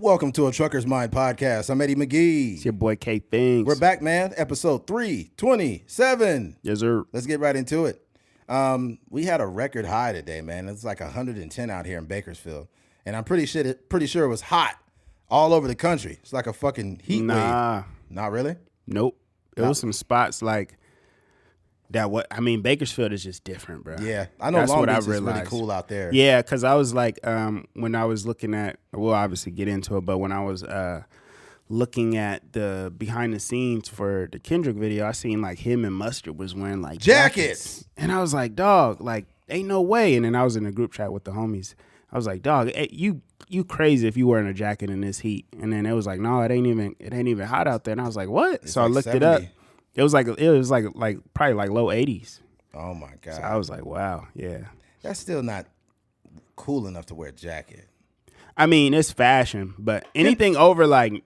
Welcome to a Trucker's Mind podcast. I'm Eddie McGee. It's your boy K Things. We're back, man. Episode 327. Yes, sir. Let's get right into it. We had a record high today, man. It's like 110 out here in Bakersfield, and I'm pretty sure it was hot all over the country. It's like a fucking heat wave. Not really? Nope. It was some spots like that. Bakersfield is just different, bro. Yeah, I know. Long Beach is really cool out there. Yeah, because I was like, when I was looking at, we'll obviously get into it, but when I was looking at the behind the scenes for the Kendrick video, I seen like him and Mustard was wearing like jackets. And I was like, dog, like, ain't no way. And then I was in a group chat with the homies. I was like, dog, you crazy if you wearing a jacket in this heat. And then it was like, no, it ain't even hot out there. And I was like, what? It's so like I looked 70. it up. It was like probably like low 80s. Oh my God. So I was like, wow, yeah. That's still not cool enough to wear a jacket. I mean, it's fashion, but anything over like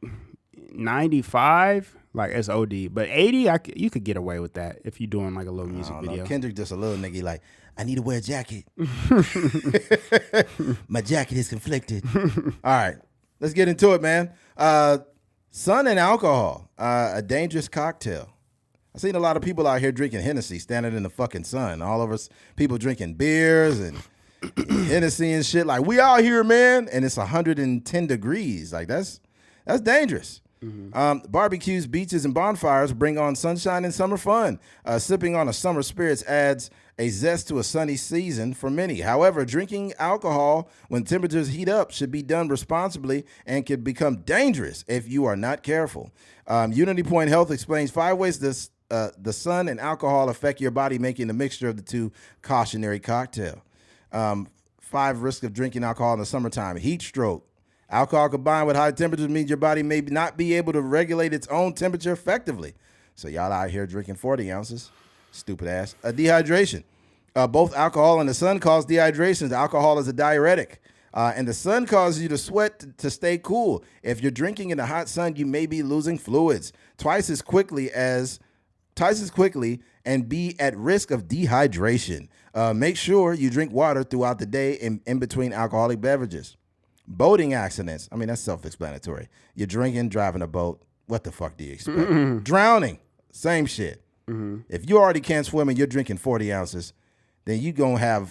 95, like it's OD. But 80, you could get away with that if you're doing like a little music video. Kendrick just a little nigga like, I need to wear a jacket. My jacket is conflicted. All right, let's get into it, man. Sun and alcohol, a dangerous cocktail. I've seen a lot of people out here drinking Hennessy, standing in the fucking sun. All of us people drinking beers and Hennessy and shit. Like, we out here, man, and it's 110 degrees. Like, that's dangerous. Mm-hmm. Barbecues, beaches, and bonfires bring on sunshine and summer fun. Sipping on a summer spirits adds a zest to a sunny season for many. However, drinking alcohol when temperatures heat up should be done responsibly and can become dangerous if you are not careful. Unity Point Health explains 5 ways the sun and alcohol affect your body, making the mixture of the two cautionary cocktail. 5 risks of drinking alcohol in the summertime. Heat stroke. Alcohol combined with high temperatures means your body may not be able to regulate its own temperature effectively. So y'all out here drinking 40 ounces. Stupid ass. Dehydration. Both alcohol and the sun cause dehydration. The alcohol is a diuretic. And the sun causes you to sweat to stay cool. If you're drinking in the hot sun, you may be losing fluids twice as quickly and be at risk of dehydration. Make sure you drink water throughout the day in between alcoholic beverages. Boating accidents. I mean, that's self-explanatory. You're drinking, driving a boat. What the fuck do you expect? Mm-hmm. Drowning. Same shit. Mm-hmm. If you already can't swim and you're drinking 40 ounces, then you're going to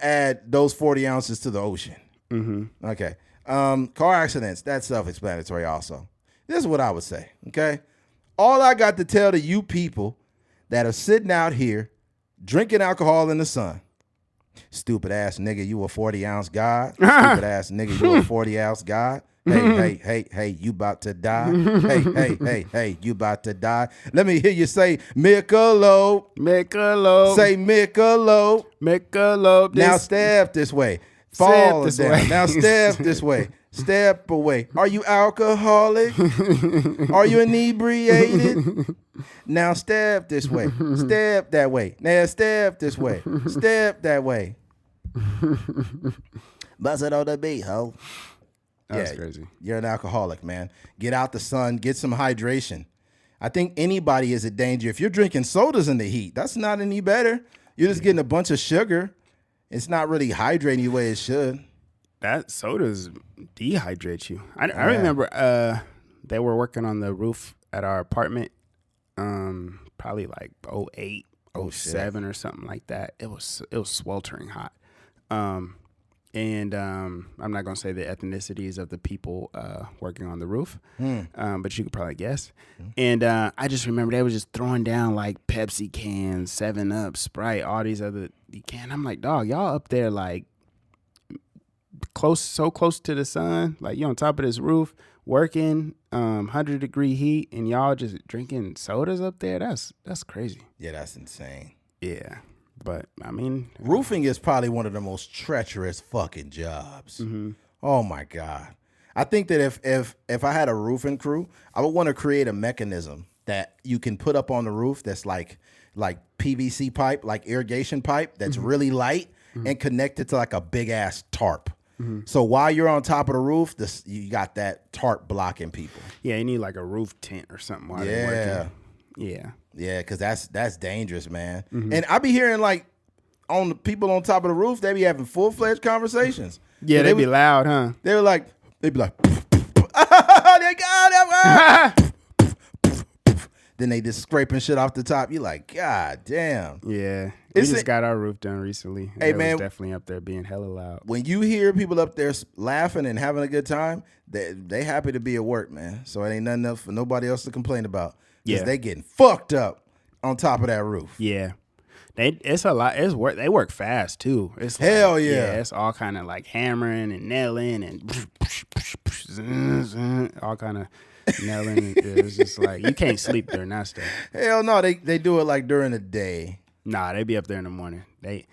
add those 40 ounces to the ocean. Mm-hmm. Okay. Car accidents. That's self-explanatory also. This is what I would say. Okay. All I got to tell to you people that are sitting out here drinking alcohol in the sun. Stupid ass nigga, you a 40-ounce god. Stupid ass nigga, you a 40-ounce god. Hey, you about to die. Hey, you about to die. Let me hear you say Michelob. Say Michelob. Now stab this way. Fall down. Way. Now stab this way. Step away. Are you alcoholic? Are you inebriated? Now stab this way. Stab that way. Now stab this way. Stab that way. Bust it on the beat, ho. That's crazy. You're an alcoholic, man. Get out the sun. Get some hydration. I think anybody is a danger. If you're drinking sodas in the heat, that's not any better. You're just getting a bunch of sugar. It's not really hydrating you the way it should. That sodas dehydrate you. I remember they were working on the roof at our apartment, probably like 08, 07 or something like that. It was sweltering hot. And I'm not going to say the ethnicities of the people working on the roof, but you could probably guess. And I just remember they were just throwing down like Pepsi cans, 7-Up, Sprite, all these other cans. I'm like, dog, y'all up there like so close to the sun, like you on top of this roof working, 100-degree heat, and y'all just drinking sodas up there. That's crazy. Yeah, that's insane. Yeah. But, I mean... roofing is probably one of the most treacherous fucking jobs. Mm-hmm. Oh, my God. I think that if I had a roofing crew, I would want to create a mechanism that you can put up on the roof that's like PVC pipe, like irrigation pipe, that's really light and connected to like a big-ass tarp. Mm-hmm. So while you're on top of the roof, you got that tarp blocking people. Yeah, you need like a roof tent or something while they're working. Yeah, because that's dangerous, man. Mm-hmm. And I be hearing like on the people on top of the roof, they be having full-fledged conversations. Yeah, so they'd be loud, huh? They'd be like, oh, they got him. Then they just scraping shit off the top. You're like, God damn. Yeah. We just got our roof done recently. Hey, it man. was definitely up there being hella loud. When you hear people up there laughing and having a good time, they happy to be at work, man. So it ain't nothing else for nobody else to complain about. Because they getting fucked up on top of that roof. Yeah. It's a lot. They work fast, too. It's Hell yeah. It's all kind of like hammering and nailing and all kind of nailing. It's just like you can't sleep during that stuff. Hell no, they do it like during the day. Nah, they be up there in the morning.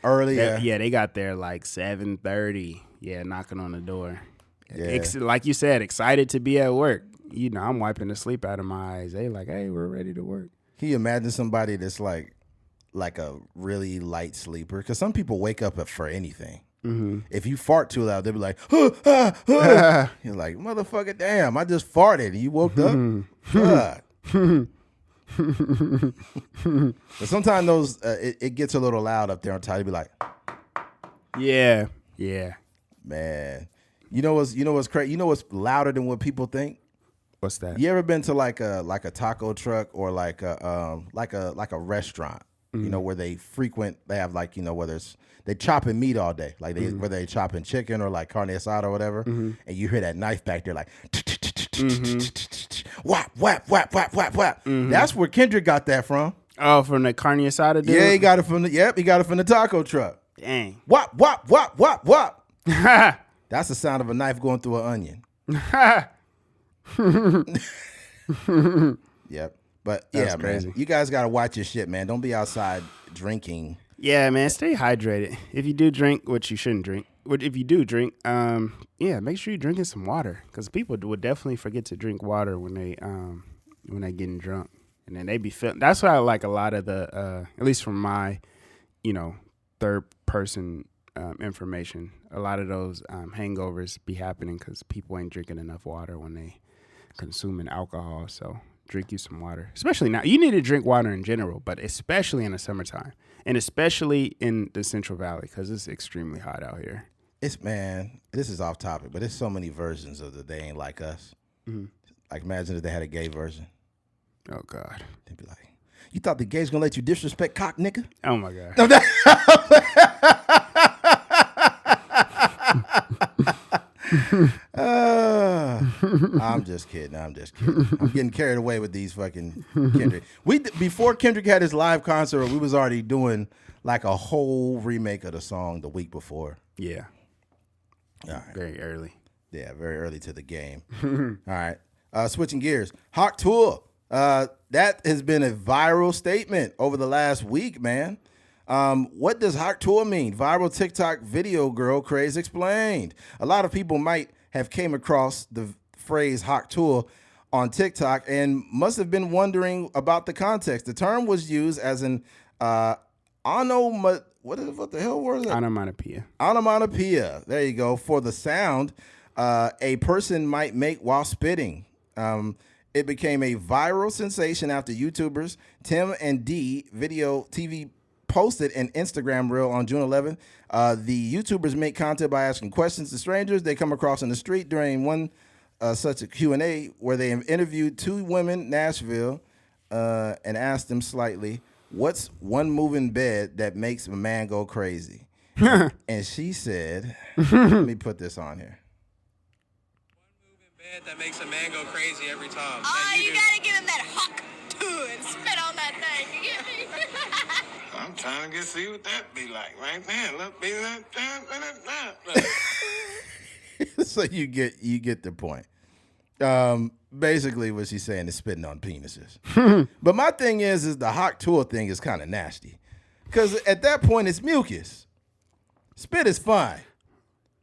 Early, they got there like 7:30. Yeah, knocking on the door. Yeah. Like you said, excited to be at work. You know, I'm wiping the sleep out of my eyes. They like, hey, we're ready to work. Can you imagine somebody that's like a really light sleeper? Because some people wake up for anything. Mm-hmm. If you fart too loud, they'll be like, You're like, motherfucker, damn, I just farted and you woke up? God. But sometimes those it gets a little loud up there on top. You'd be like, yeah, man. You know what's crazy? You know what's louder than what people think? What's that? You ever been to like a taco truck or like a restaurant? Mm-hmm. You know, where they have like, you know, whether they chopping meat all day, like whether they chopping chicken or like carne asada or whatever, and you hear that knife back there like whap whap whap whap whap whap. That's where Kendrick got that from. Oh, from the carne asada dude? Yeah, he got it from the taco truck. Dang. Whap whap whap whap whap. That's the sound of a knife going through an onion. Yep. But that's yeah, crazy. Man, you guys got to watch your shit, man. Don't be outside drinking. Yeah, man, stay hydrated. If you do drink, which you shouldn't drink, if you do drink, make sure you're drinking some water, because people would definitely forget to drink water when they getting drunk, and then they be feeling. That's why I like a lot of the, at least from my, third person information. A lot of those hangovers be happening because people ain't drinking enough water when they consuming alcohol. So drink you some water, especially now. You need to drink water in general, but especially in the summertime, and especially in the Central Valley, because it's extremely hot out here. This is off topic, but there's so many versions of the They Ain't Like Us. Mm-hmm. Like, imagine if they had a gay version. Oh, God. They'd be like, you thought the gays gonna let you disrespect cock, nigga? Oh, my God. I'm just kidding. I'm getting carried away with these fucking Kendrick. Before Kendrick had his live concert, we was already doing like a whole remake of the song the week before. Yeah. All right. Very early. Yeah, very early to the game. All right. Switching gears. Hawk Tuah. That has been a viral statement over the last week, man. What does Hawk Tuah mean? Viral TikTok video girl craze explained. A lot of people might have came across the phrase Hawk Tuah on TikTok and must have been wondering about the context. The term was used as an what the hell was it? Onomatopoeia. Onomatopoeia. There you go. For the sound a person might make while spitting. It became a viral sensation after YouTubers Tim and D Video TV posted an Instagram reel on June 11th. The YouTubers make content by asking questions to strangers they come across in the street during one such a Q&A where they interviewed two women in Nashville and asked them slightly, what's one move in bed that makes a man go crazy? And she said, let me put this on here. That makes a man go crazy every time. Oh, you gotta give him that Hawk Tuah and spit on that thing. You get me? I'm trying to see what that be like right now. Look, be like that. So you get the point. Basically, what she's saying is spitting on penises. But my thing is the Hawk Tuah thing is kind of nasty, because at that point it's mucus. Spit is fine,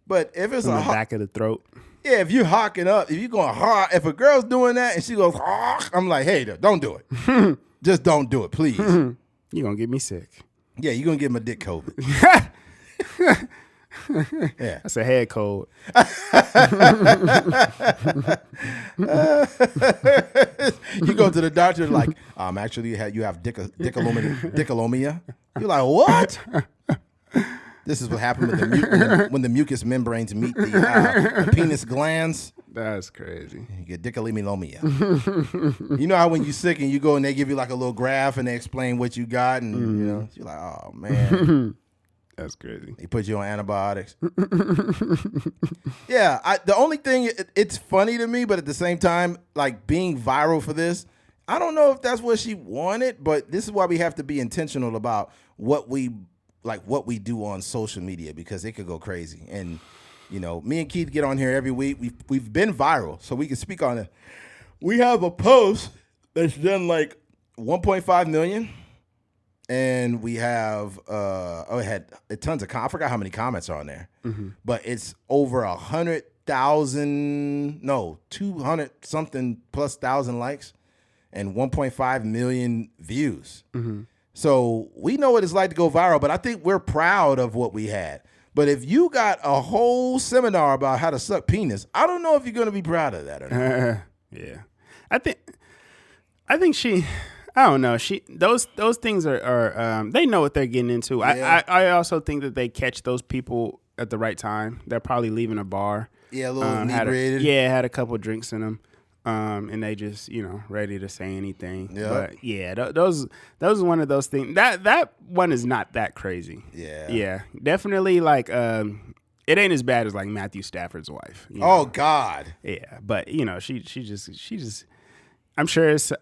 but if it's from the back of the throat. Yeah, if you're hawking up, if you're going hawk, if a girl's doing that and she goes hawk, I'm like, hey, don't do it. Just don't do it, please. You're going to get me sick. Yeah, you're going to give him a dick COVID. Yeah. That's a head cold. You go to the doctor like, actually you have dickalomia. You're like, what? This is what happened when the mucous membranes meet the penis glands. That's crazy. You get dickolimelomia. You know how when you're sick and you go and they give you like a little graph and they explain what you got and you know you're like, oh man, that's crazy. They put you on antibiotics. Yeah, the only thing it's funny to me, but at the same time, like being viral for this, I don't know if that's what she wanted, but this is why we have to be intentional about what we do on social media because it could go crazy. And you know, me and Keith get on here every week. We've been viral, so we can speak on it. We have a post that's done like 1.5 million, and we have it had tons of I forgot how many comments are on there, but it's over 100,000, 200 something plus thousand likes, and 1.5 million views. So we know what it's like to go viral, but I think we're proud of what we had. But if you got a whole seminar about how to suck penis, I don't know if you're going to be proud of that or not. Yeah. I think she, I don't know. Those things are they know what they're getting into. Yeah. I also think that they catch those people at the right time. They're probably leaving a bar. Yeah, a little inebriated. Had a couple drinks in them. And they just, ready to say anything. Yep. But yeah, those is one of those things. That one is not that crazy. Yeah. Yeah. Definitely like it ain't as bad as like Matthew Stafford's wife. Oh God. Yeah. But she just I'm sure there's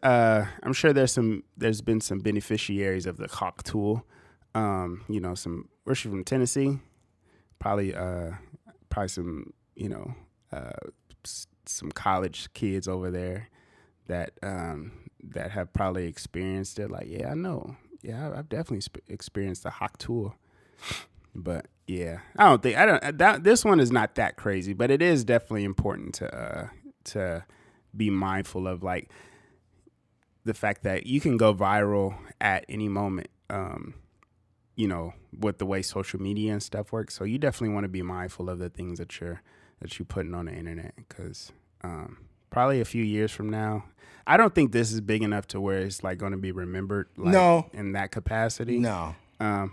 been some beneficiaries of the Hawk tool. Where's she from? Tennessee? Probably some, some college kids over there that have probably experienced it. Like, yeah, I know. Yeah, I've definitely experienced the Hawk tool. But yeah, this one is not that crazy, but it is definitely important to be mindful of like the fact that you can go viral at any moment. With the way social media and stuff works. So you definitely want to be mindful of the things that you're putting on the internet because probably a few years from now, I don't think this is big enough to where it's like going to be remembered in that capacity. No.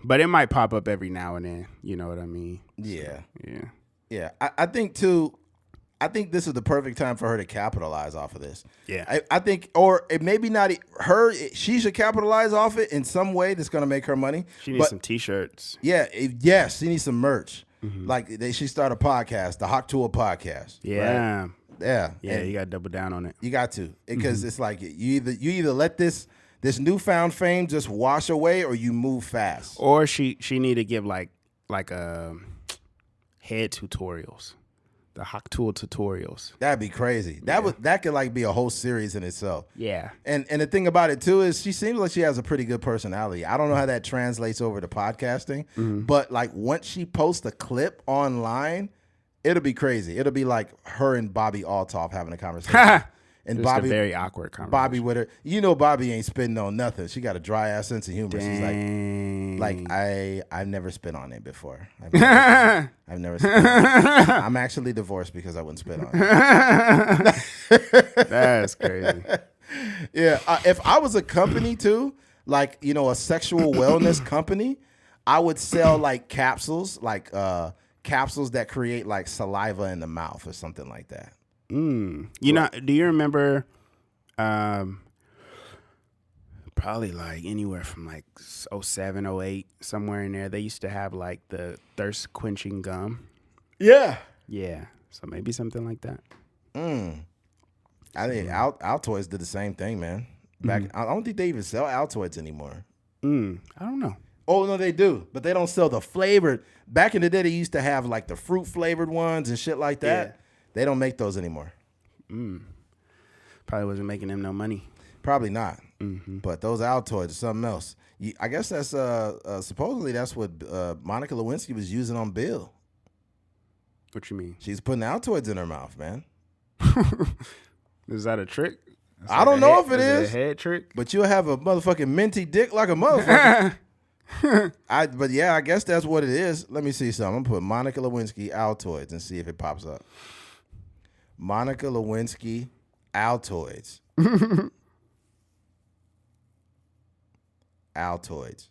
But it might pop up every now and then. You know what I mean? Yeah. So, yeah. Yeah. I think too, this is the perfect time for her to capitalize off of this. Yeah. I think, or it maybe not her, she should capitalize off it in some way that's going to make her money. She needs some T-shirts. Yeah. Yes. She needs some merch. Mm-hmm. Like she start a podcast, the Hawk Tour podcast. Yeah. Right? Yeah. Yeah. And you got to double down on it. You got to, because it's like you either let this newfound fame just wash away or you move fast. Or she need to give like head tutorials. The Hawk Tool tutorials. That'd be crazy. That could like be a whole series in itself. Yeah. And the thing about it too is she seems like she has a pretty good personality. I don't know how that translates over to podcasting, but like once she posts a clip online, it'll be crazy. It'll be like her and Bobby Altoff having a conversation. And just Bobby, a very awkward conversation. Bobby with her, Bobby ain't spitting on nothing. She got a dry ass sense of humor. Dang. She's like I've never spit on it before. I've never spit on it. I'm actually divorced because I wouldn't spit on it. That's crazy. Yeah, if I was a company too, like a sexual wellness company, I would sell like capsules that create like saliva in the mouth or something like that. Do you remember probably like anywhere from like 07, 08, somewhere in there, they used to have like the thirst quenching gum. Yeah. Yeah. So maybe something like that. I think Altoids did the same thing, man. I don't think they even sell Altoids anymore. I don't know. Oh, no, they do. But they don't sell the flavored. Back in the day, they used to have like the fruit flavored ones and shit like that. Yeah. They don't make those anymore. Probably wasn't making them no money. Probably not. But those Altoids are something else. I guess that's supposedly that's what Monica Lewinsky was using on Bill. What you mean? She's putting Altoids in her mouth, man. Is that a trick? I don't know if it is. A head trick? But you'll have a motherfucking minty dick like a motherfucker. But yeah, I guess that's what it is. Let me see something. I'm going to put Monica Lewinsky Altoids and see if it pops up. Monica Lewinsky Altoids. Altoids.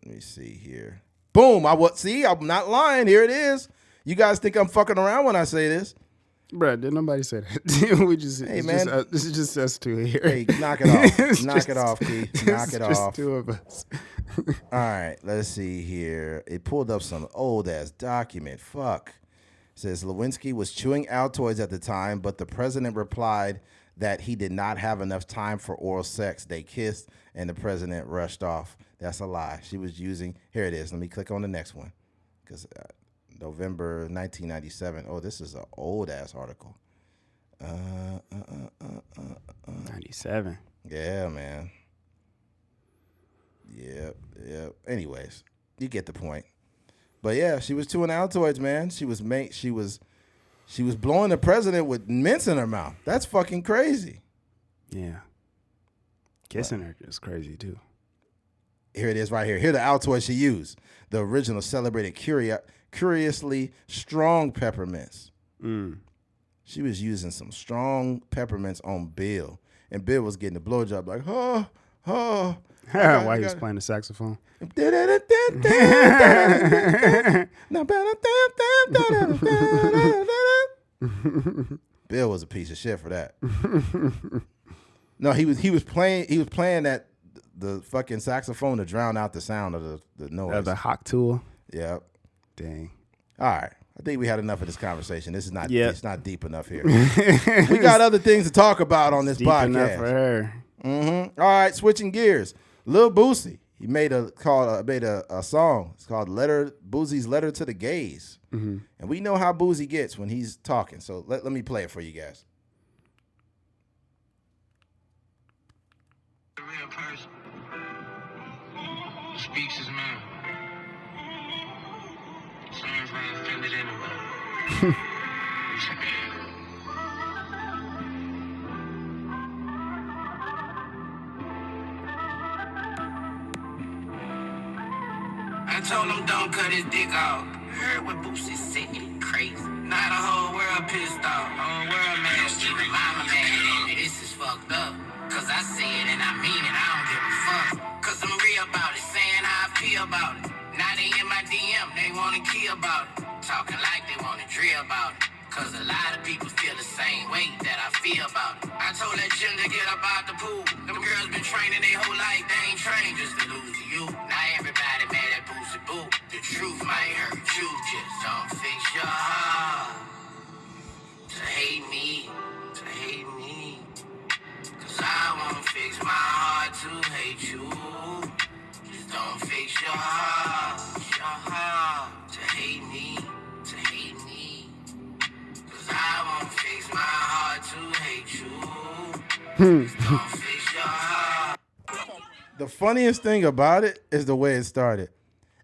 Let me see here. Boom. I'm not lying. Here it is. You guys think I'm fucking around when I say this. Bruh, did nobody say that? We just, hey, man. This is just us two here. Hey, knock it off. Knock it off, Keith. Knock it just off. two of us. All right, let's see here. It pulled up some old-ass document. Fuck. It says Lewinsky was chewing Altoids at the time, but the president replied that he did not have enough time for oral sex. They kissed, and the president rushed off. That's a lie. She was using... Here it is. Let me click on the next one. Because... November 1997. Oh, this is an old-ass article. 97. Yeah, man. Yep. Anyways, you get the point. But yeah, she was chewing Altoids, man. She was blowing the president with mints in her mouth. That's fucking crazy. Yeah. Kissing her is crazy, too. Here it is right here. Here are the Altoids she used. The original celebrated curiously strong peppermints. She was using some strong peppermints on Bill. And Bill was getting a blowjob like, Why he was playing the saxophone. Bill was a piece of shit for that. No, he was playing that the fucking saxophone to drown out the sound of the noise. The hawk tool. Yep. Dang. All right. I think we had enough of this conversation. This is not it's not deep enough here. We got other things to talk about on this deep podcast. Enough for her. All right, switching gears. Lil Boosie, he made a song. It's called Boosie's Letter to the Gays. And we know how Boosie gets when he's talking. So let me play it for you guys. The real person speaks his mind. Sorry for I offended anybody. I told him don't cut his dick off. Heard what Boosie said, crazy. Not a whole world pissed off. Whole world mad, even mama mad. This is fucked up. Cause I say it and I mean it, I don't give a fuck. Cause I'm real about it, saying how I feel about it. Now they in my DM, they wanna kill about it. Talking like they wanna drill about it. Cause a lot of people feel the same way that I feel about it. I told that gym to get up out the pool. Them girls been training their whole life, they ain't trained just to lose to you. Now everybody mad at Boosie Boo. The truth might hurt you, just don't fix your heart. To hate me, to hate me. Cause I won't fix my heart to hate you. Just don't fix your heart to hate me, to hate me. Cause I won't fix my heart to hate you. Just don't fix your heart. The funniest thing about it is the way it started.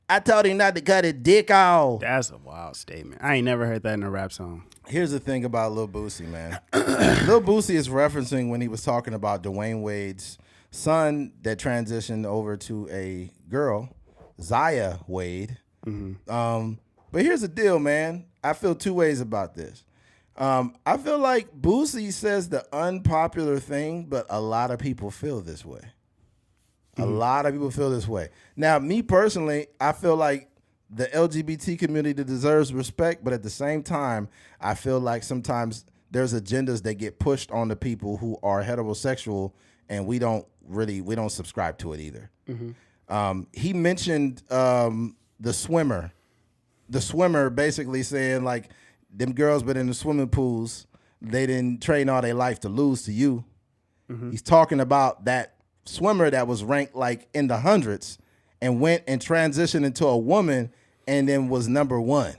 I told him not to cut his dick off. That's a wild statement. I ain't never heard that in a rap song. Here's the thing about Lil Boosie, man. Lil Boosie is referencing when he was talking about Dwayne Wade's son that transitioned over to a girl, Zaya Wade. But here's the deal, man. I feel two ways about this. I feel like Boosie says the unpopular thing, but a lot of people feel this way. A lot of people feel this way. Now, me personally, I feel like the LGBT community deserves respect, but at the same time, I feel like sometimes there's agendas that get pushed on the people who are heterosexual, and we don't subscribe to it either. He mentioned the swimmer basically saying like them girls been in the swimming pools, they didn't train all their life to lose to you. He's talking about that swimmer that was ranked like in the hundreds and went and transitioned into a woman and then was number one.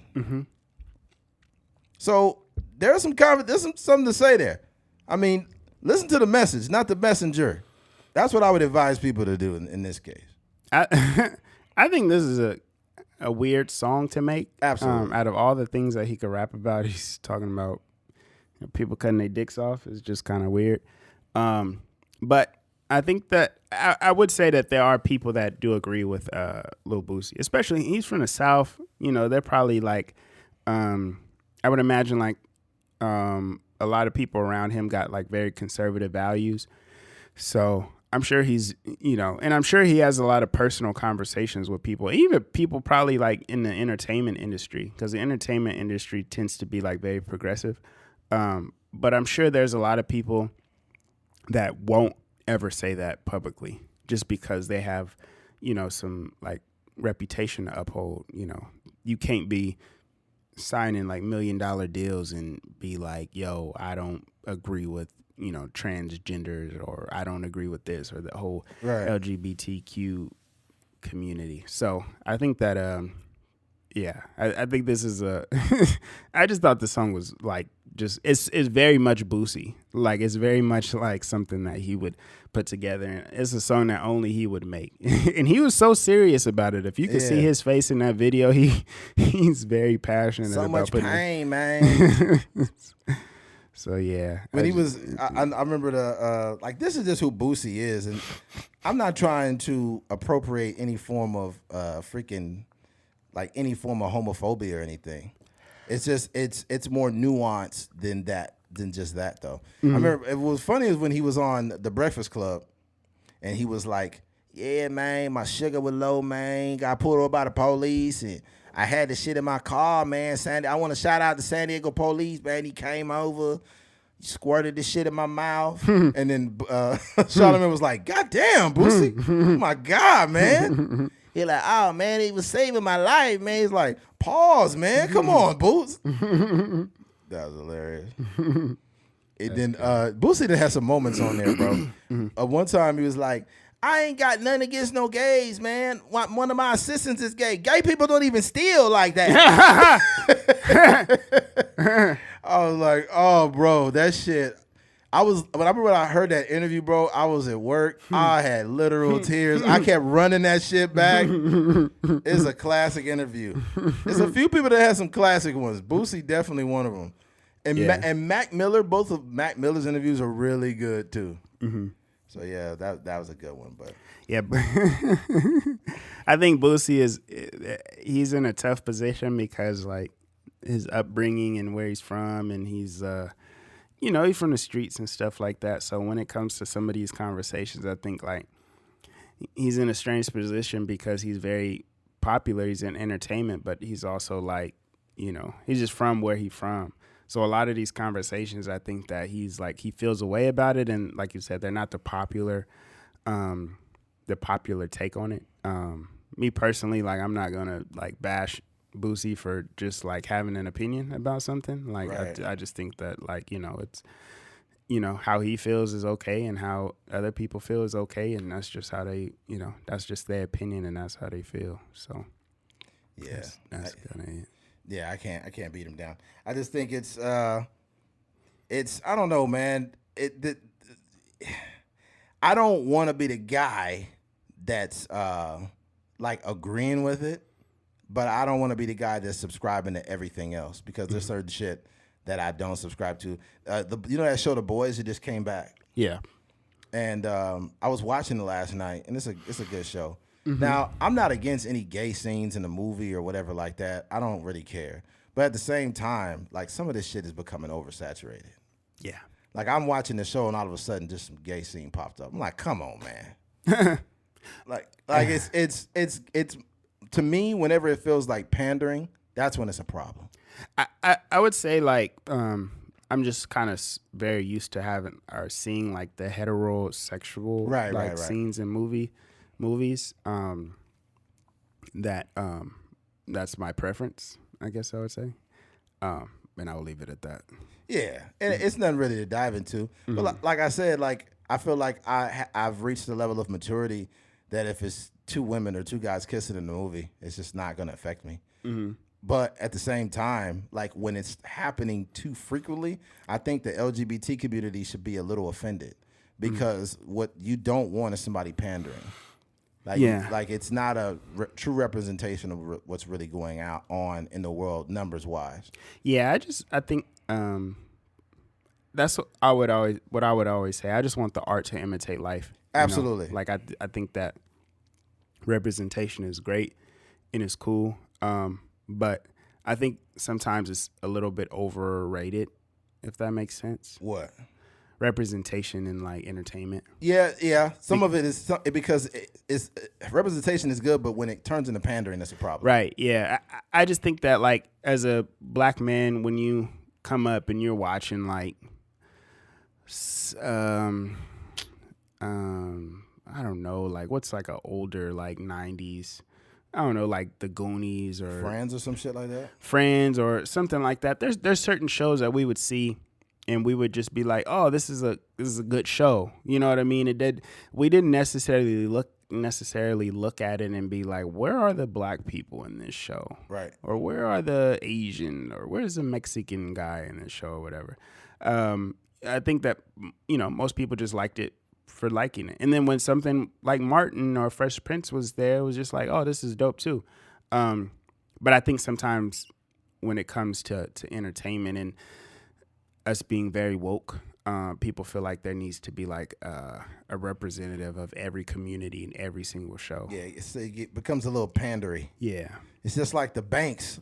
So there's something to say there. I mean, listen to the message, not the messenger. That's what I would advise people to do in this case. I think this is a weird song to make. Absolutely. Out of all the things that he could rap about, he's talking about people cutting their dicks off. It's just kind of weird. But I think that I would say that there are people that do agree with Lil Boosie, especially he's from the South. You know, they're probably like, I would imagine like a lot of people around him got like very conservative values. So I'm sure he's, and I'm sure he has a lot of personal conversations with people, even people probably like in the entertainment industry, because the entertainment industry tends to be like very progressive. But I'm sure there's a lot of people that won't ever say that publicly just because they have, some like reputation to uphold. You can't be signing like $1 million deals and be like, yo, I don't agree with, transgenders, or I don't agree with this, or the whole LGBTQ community. So I think that, I think this is I just thought the song was like, it's very much Boosie. Like, it's very much like something that he would put together. And it's a song that only he would make. And he was so serious about it. If you could see his face in that video, he's very passionate so about much putting pain, man. So yeah, when he was, I remember this is just who Boosie is, and I'm not trying to appropriate any form of any form of homophobia or anything. It's just it's more nuanced than just that though. I remember it was funny is when he was on The Breakfast Club, and he was like, "Yeah, man, my sugar was low, man. Got pulled over by the police, and I had the shit in my car, man. I want to shout out the San Diego police, man. He came over, squirted the shit in my mouth." And then Charlamagne was like, "God damn, Boosie. Oh my God, man." He like, "Oh, man, he was saving my life, man." He's like, "Pause, man. Come on, Boots." That was hilarious. Boosie done had some moments on there, bro. One time he was like, "I ain't got nothing against no gays, man. One of my assistants is gay. Gay people don't even steal like that." I was like, "Oh, bro, that shit." When I heard that interview, bro, I was at work. I had literal tears. I kept running that shit back. It's a classic interview. There's a few people that had some classic ones. Boosie definitely one of them. And and Mac Miller, both of Mac Miller's interviews are really good too. Mm-hmm. So yeah, that was a good one. But yeah, I think Boosie he's in a tough position because like his upbringing and where he's from, and he's he's from the streets and stuff like that. So when it comes to some of these conversations, I think like he's in a strange position because he's very popular. He's in entertainment, but he's also like, he's just from where he's from. So a lot of these conversations, I think that he's like, he feels a way about it. And like you said, they're not the popular take on it. Me personally, like, I'm not going to like bash Boosie for just like having an opinion about something. Like, right. I just think that like, it's, how he feels is okay, and how other people feel is okay. And that's just how they, that's just their opinion, and that's how they feel. So yeah, that's kind of it. Yeah, I can't beat him down. I just think it's I don't know, man. I don't want to be the guy that's like agreeing with it, but I don't want to be the guy that's subscribing to everything else, because there's certain shit that I don't subscribe to. That show The Boys, it just came back. Yeah. And I was watching it last night, and it's a good show. Mm-hmm. Now, I'm not against any gay scenes in the movie or whatever like that. I don't really care. But at the same time, like, some of this shit is becoming oversaturated. Yeah. Like, I'm watching the show and all of a sudden just some gay scene popped up. I'm like, come on, man. like it's to me, whenever it feels like pandering, that's when it's a problem. I would say like I'm just kind of very used to having or seeing like the heterosexual right. scenes in movies. That's my preference, I guess I would say. And I will leave it at that. Yeah, and it's nothing really to dive into. Mm-hmm. But like I said, like, I feel like I've reached the level of maturity that if it's two women or two guys kissing in the movie, it's just not going to affect me. Mm-hmm. But at the same time, like, when it's happening too frequently, I think the LGBT community should be a little offended, because what you don't want is somebody pandering. Like, like, it's not a true representation of what's really going on in the world, numbers wise. Yeah, I think that's what I would always say. I just want the art to imitate life. Absolutely. Like, I think that representation is great and it's cool. But I think sometimes it's a little bit overrated, if that makes sense. What? representation in like entertainment. Yeah. Some of it is because it's representation is good, but when it turns into pandering, that's a problem. Right. Yeah. I just think that like as a black man, when you come up and you're watching like, I don't know, like what's like an older like 90s, I don't know, like The Goonies or Friends or some shit like that. Friends or something like that. There's certain shows that we would see and we would just be like, oh, this is a good show. You know what I mean? We didn't necessarily look at it and be like, where are the black people in this show? Right. Or where are the Asian or where's the Mexican guy in this show or whatever. I think that, most people just liked it for liking it. And then when something like Martin or Fresh Prince was there, it was just like, oh, this is dope too. But I think sometimes when it comes to entertainment and us being very woke, people feel like there needs to be like a representative of every community in every single show. Yeah, it becomes a little pandery. Yeah. It's just like the banks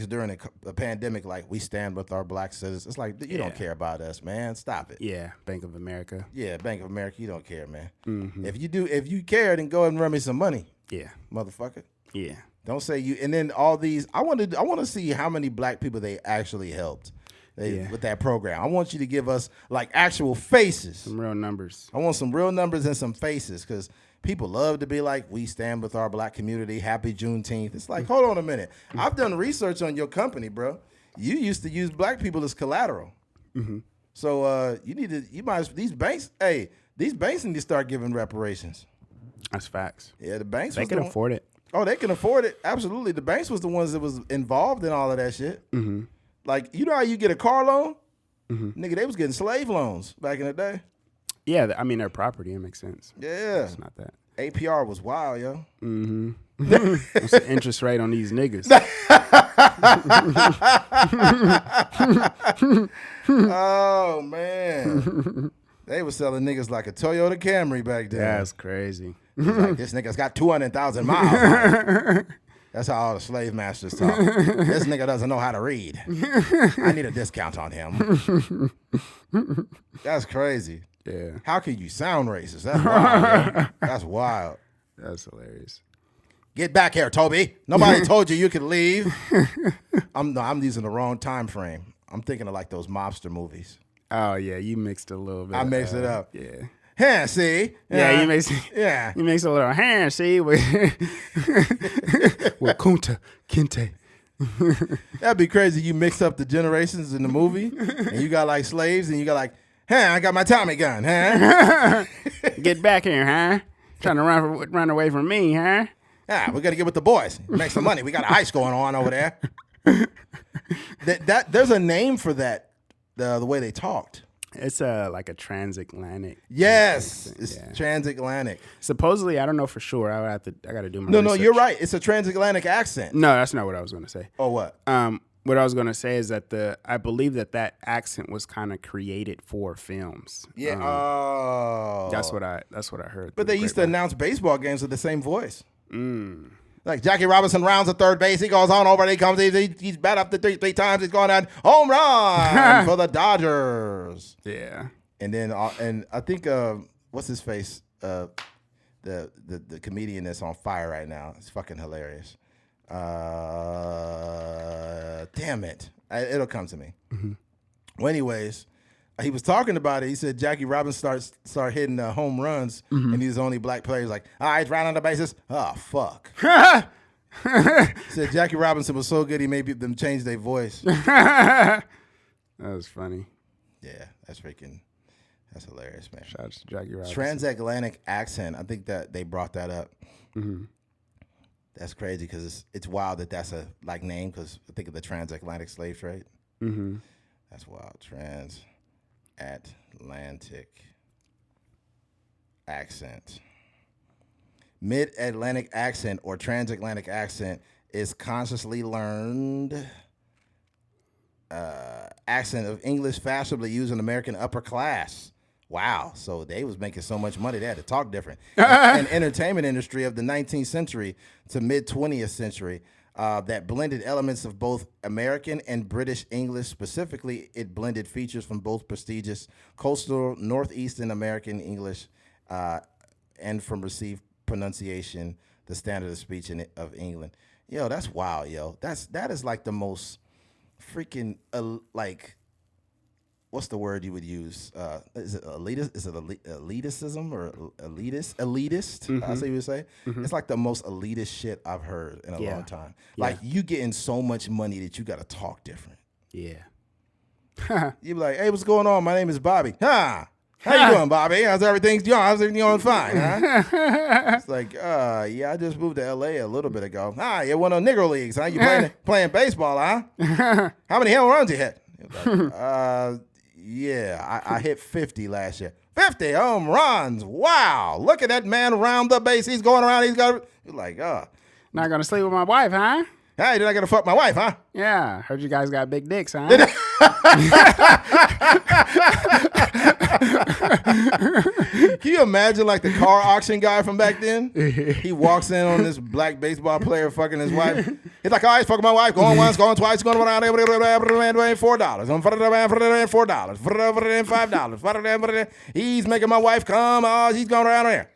during the pandemic, like we stand with our black citizens. It's like, you don't care about us, man. Stop it. Yeah, Bank of America. Yeah, Bank of America, you don't care, man. Mm-hmm. If you care, then go ahead and run me some money. Yeah. Motherfucker. Yeah. Don't say you. And then all these, I want to see how many black people they actually helped with that program. I want you to give us like actual faces. Some real numbers. I want some real numbers and some faces because people love to be like, we stand with our black community. Happy Juneteenth. It's like, hold on a minute. I've done research on your company, bro. You used to use black people as collateral. Mm-hmm. So these banks need to start giving reparations. That's facts. Yeah, the banks. They can afford it. Oh, they can afford it. Absolutely. The banks was the ones that was involved in all of that shit. Mm-hmm. Like, you know how you get a car loan? Mm-hmm. Nigga, they was getting slave loans back in the day. Yeah, I mean, their property. It makes sense. Yeah. It's not that. APR was wild, yo. Mm-hmm. What's the interest rate on these niggas? Oh, man. They was selling niggas like a Toyota Camry back then. That's crazy. Like, this nigga's got 200,000 miles on it. That's how all the slave masters talk. This nigga doesn't know how to read. I need a discount on him. That's crazy. Yeah. How can you sound racist? That's wild, yo. That's wild. That's hilarious. Get back here, Toby. Nobody told you could leave. I'm using the wrong time frame. I'm thinking of like those mobster movies. Oh yeah, you mixed a little bit. I mixed it up. Yeah. Yeah, see? Yeah, you mix. Yeah. You mix a little hand, see, with Kunta Kinte. That'd be crazy. You mix up the generations in the movie, and you got like slaves, and you got like, I got my Tommy gun, huh? Get back here, huh? Trying to run away from me, huh? Yeah, we got to get with the boys. Make some money. We got a heist going on over there. There's a name for that, the way they talked. It's like a transatlantic. Yes, it's transatlantic. Supposedly, I don't know for sure. I got to do my No, research. you're right. It's a transatlantic accent. No, that's not what I was going to say. Oh, what? What I was going to say is that I believe that accent was kind of created for films. Yeah. That's what I heard. But they used to announce baseball games with the same voice. Like Jackie Robinson rounds at third base. He goes on over. He comes. He's bat up the three times. He's going on home run for the Dodgers. Yeah. And then and I think what's his face? The comedian that's on fire right now. It's fucking hilarious. Damn it. It'll come to me. Mm-hmm. Well, anyways, he was talking about it. He said Jackie Robinson start hitting home runs, and he's the only black player. He's like, all right, round on the bases. Oh, fuck. He said Jackie Robinson was so good he made them change their voice. That was funny. Yeah, that's hilarious, man. Shout out to Jackie Robinson. Transatlantic accent. I think that they brought that up. Mm-hmm. That's crazy because it's wild that's a like name because I think of the transatlantic slave trade. Mm-hmm. That's wild. Transatlantic accent. Mid-Atlantic accent or transatlantic accent is consciously learned accent of English fashionably used in American upper class. Wow. So they was making so much money they had to talk different. And entertainment industry of the 19th century to mid-20th century. that blended elements of both American and British English. Specifically, it blended features from both prestigious coastal Northeastern American English and from received pronunciation, the standard of speech of England. Yo, that's wild, yo. That is like the most freaking like, what's the word you would use? Is it elitist? Is it elitism or elitist? Elitist, I say you would say. It's like the most elitist shit I've heard in a long time. Like you getting so much money that you got to talk different. Yeah. You be like, hey, what's going on? My name is Bobby. How you doing, Bobby? How's everything going fine? Huh? It's like, yeah, I just moved to LA a little bit ago. You won on Negro Leagues, huh? You playing baseball, huh? How many home runs you hit? Like, yeah, I hit 50 last year. 50 home runs. Wow. Look at that man around the base. He's going around. You're like, Not gonna sleep with my wife, huh? Hey, you're not gonna fuck my wife, huh? Yeah. Heard you guys got big dicks, huh? Can you imagine like the car auction guy from back then? He walks in on this black baseball player fucking his wife. He's like, all right, fucking my wife. Going once, going twice, going around $4. $5. He's making my wife come. Oh, she's going around there.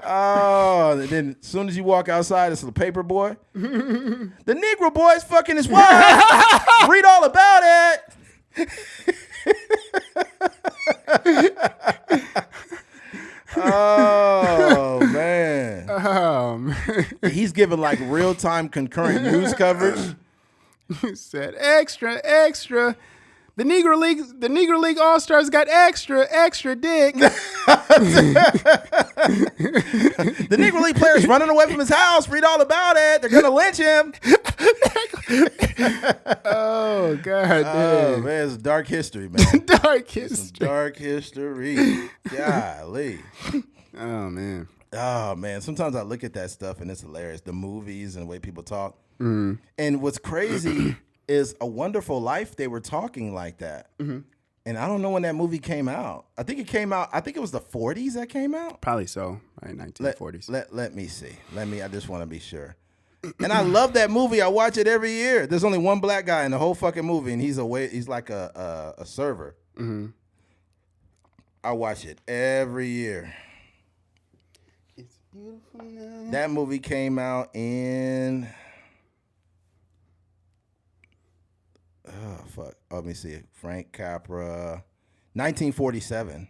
Oh, and then as soon as you walk outside, it's the paper boy. The Negro boy's fucking his wife. Read all about it. Oh man. He's giving like real time concurrent news coverage. He said, extra. The Negro League All-Stars got extra dick. The Negro League player's running away from his house. Read all about it. They're gonna lynch him. Oh God! Oh man, it's dark history, man. Dark history. Dark history. Golly. Oh man. Oh man. Sometimes I look at that stuff and it's hilarious. The movies and the way people talk. And what's crazy is A Wonderful Life. They were talking like that. And I don't know when that movie came out. I think it was the 40s that came out. Probably so, right? 1940s. Let me see. I just want to be sure. And I love that movie. I watch it every year. There's only one black guy in the whole fucking movie, and he's like a server. I watch it every year. It's beautiful now. That movie came out in... Oh, fuck. Oh, let me see. Frank Capra. 1947.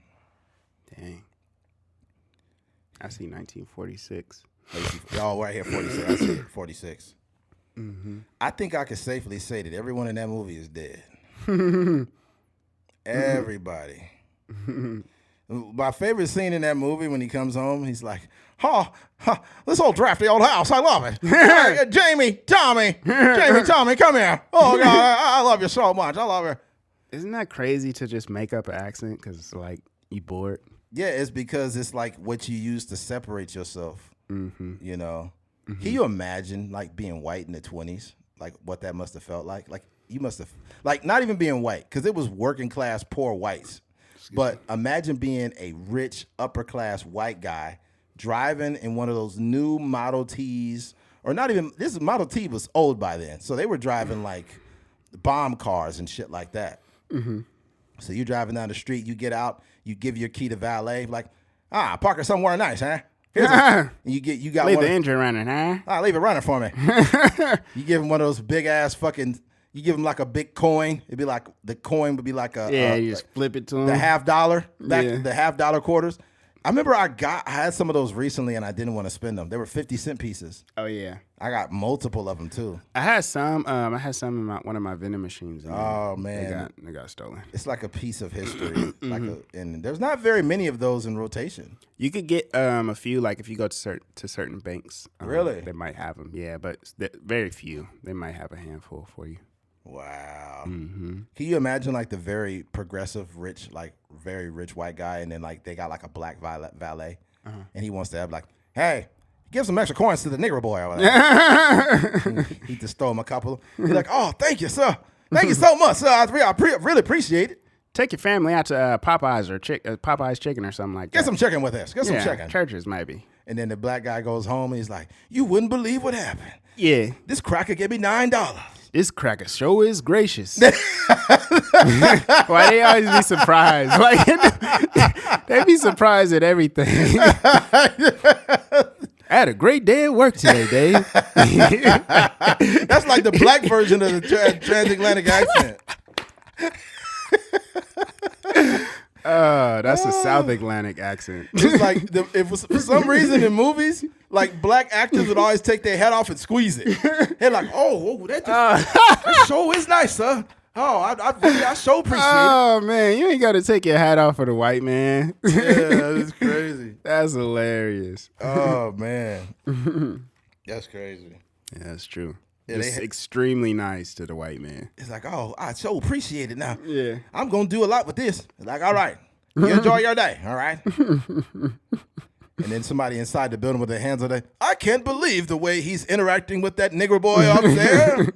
Dang. I see 1946. Oh, right here, 46. I see it, 46. I think I could safely say that everyone in that movie is dead. Everybody. My favorite scene in that movie when he comes home, he's like, this old drafty old house, I love it. Hey, Jamie, Tommy, come here. Oh, God, I love you so much. I love you. Isn't that crazy to just make up an accent because it's like you bored? Yeah, it's because it's like what you use to separate yourself. You know? Can you imagine like being white in the 20s? Like what that must have felt like? Like you must have, like not even being white, because it was working class, poor whites. But imagine being a rich, upper class white guy driving in one of those new Model Ts, or not even, this Model T was old by then. So they were driving like bomb cars and shit like that. So you're driving down the street, you get out, you give your key to valet, like, park her somewhere nice, huh? Here's and you got leave one the engine running, huh? Leave it running for me. You give him one of those big ass fucking, you give him like a big coin. It'd be like, the coin would be like you just flip it to him. The $50, the $50 quarters. I remember I had some of those recently and I didn't want to spend them. They were 50-cent pieces. Oh yeah. I got multiple of them too. I had some in one of my vending machines. Oh man, they got stolen. It's like a piece of history. And there's not very many of those in rotation. You could get a few, like if you go to certain banks. Really? They might have them. Yeah, but very few. They might have a handful for you. Wow. Can you imagine like the very progressive, rich, like very rich white guy, and then like they got like a black valet, and he wants to have like, hey, give some extra coins to the nigger boy or whatever. He just throw him a couple. He's like, oh, thank you, sir. Thank you so much, sir. I really appreciate it. Take your family out to Popeyes or Popeyes chicken or something like that. Get some chicken with us. Get some chicken. Churches maybe. And then the black guy goes home and he's like, you wouldn't believe what happened. Yeah. This cracker gave me $9. This cracker show is gracious. Why they always be surprised? Like they be surprised at everything. I had a great day at work today, Dave. That's like the black version of the transatlantic accent. That's a South Atlantic accent. It's like for some reason in movies, like black actors would always take their head off and squeeze it. They're like, "Oh, that show is nice, sir. Oh, I so appreciate it." Oh man, you ain't got to take your hat off for the white man. Yeah, it's crazy. That's hilarious. Oh man, that's crazy. Yeah, that's true. Yeah, It's extremely nice to the white man. It's like, oh, I so appreciate it now. Yeah. I'm gonna do a lot with this. Like, all right, you enjoy your day, all right. And then somebody inside the building with their hands on their, I can't believe the way he's interacting with that nigger boy up there.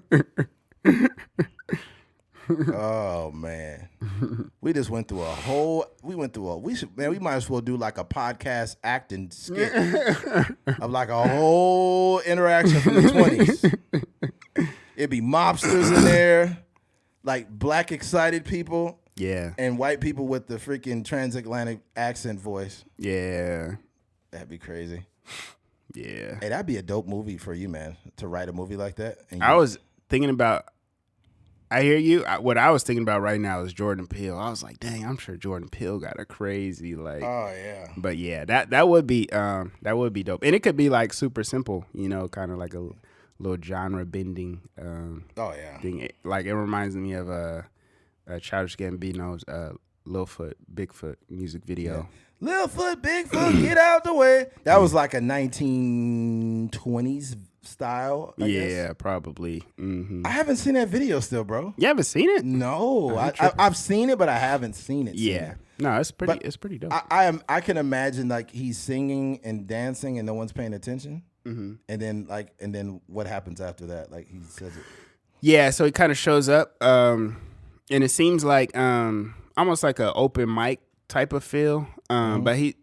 Oh man, we just went through we might as well do like a podcast acting skit of like a whole interaction from the 20s. It'd be mobsters in there, like black excited people, Yeah. and white people with the freaking transatlantic accent voice. Yeah. That'd be crazy. Yeah. Hey, that'd be a dope movie for you, man, to write a movie like that. And I was thinking about, I hear you. What I was thinking about right now is Jordan Peele. I was like, dang, I'm sure Jordan Peele got a crazy like. Oh yeah. But yeah, that would be dope, and it could be like super simple, you know, kind of like a little genre bending. Oh yeah. Thing. Like it reminds me of Childish Gambino's Littlefoot Bigfoot music video. Little foot, big foot, get out the way. That was like a 1920s style. I Yeah, guess. probably. Mm-hmm. I haven't seen that video still, bro. You haven't seen it? No, I've seen it, but I haven't seen it. Yeah. No, it's pretty. It's pretty dope. I can imagine like he's singing and dancing and no one's paying attention. Mm-hmm. And then what happens after that? Like he says it. Yeah, so he kind of shows up, and it seems like almost like an open mic type of feel. But I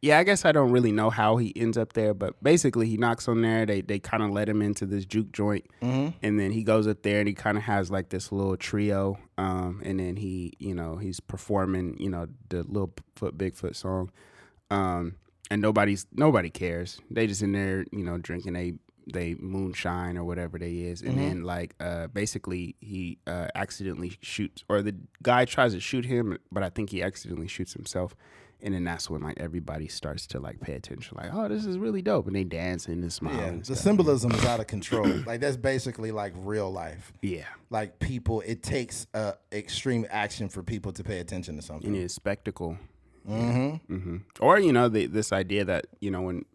guess I don't really know how he ends up there. But basically, he knocks on there. They kind of let him into this juke joint, and then he goes up there and he kind of has like this little trio. And then he's performing the Littlefoot Bigfoot song, and nobody cares. They just in there drinking they moonshine or whatever they is, and then like basically he accidentally shoots, or the guy tries to shoot him, but I think he accidentally shoots himself, and then that's when like everybody starts to like pay attention, like, oh, this is really dope, and they dance and smile. Yeah, and the stuff. symbolism is out of control. Like that's basically like real life. Yeah, Like people, it takes extreme action for people to pay attention to something. and it's spectacle. Or this idea that when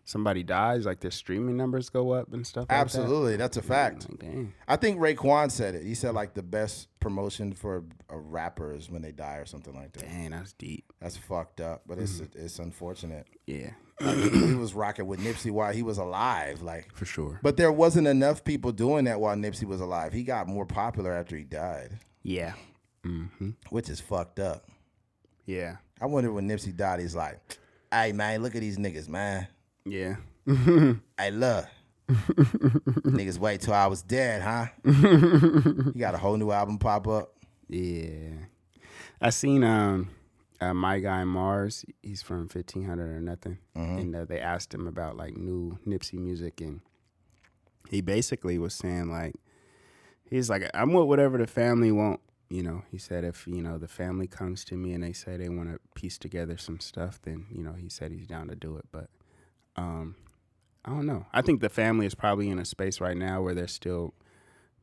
somebody dies, like their streaming numbers go up and stuff. Absolutely, like that. that's a fact. Like, dang. I think Raekwon said it. He said like the best promotion for a rapper is when they die or something like that. Dang, that's deep. That's fucked up, but it's unfortunate. Yeah, Like, he was rocking with Nipsey while he was alive, like for sure. But there wasn't enough people doing that while Nipsey was alive. He got more popular after he died, Yeah, which is fucked up. yeah, I wonder when Nipsey died, he's like, "Hey man, look at these niggas, man. yeah. Hey, look, niggas wait till I was dead, huh?" He got a whole new album pop up. Yeah, I seen My Guy Mars. He's from 1500 or Nothing, and they asked him about like new Nipsey music, and he basically was saying like, he's like, I'm with whatever the family want. He said if the family comes to me and they say they want to piece together some stuff, then he said he's down to do it. But I don't know. I think the family is probably in a space right now where they're still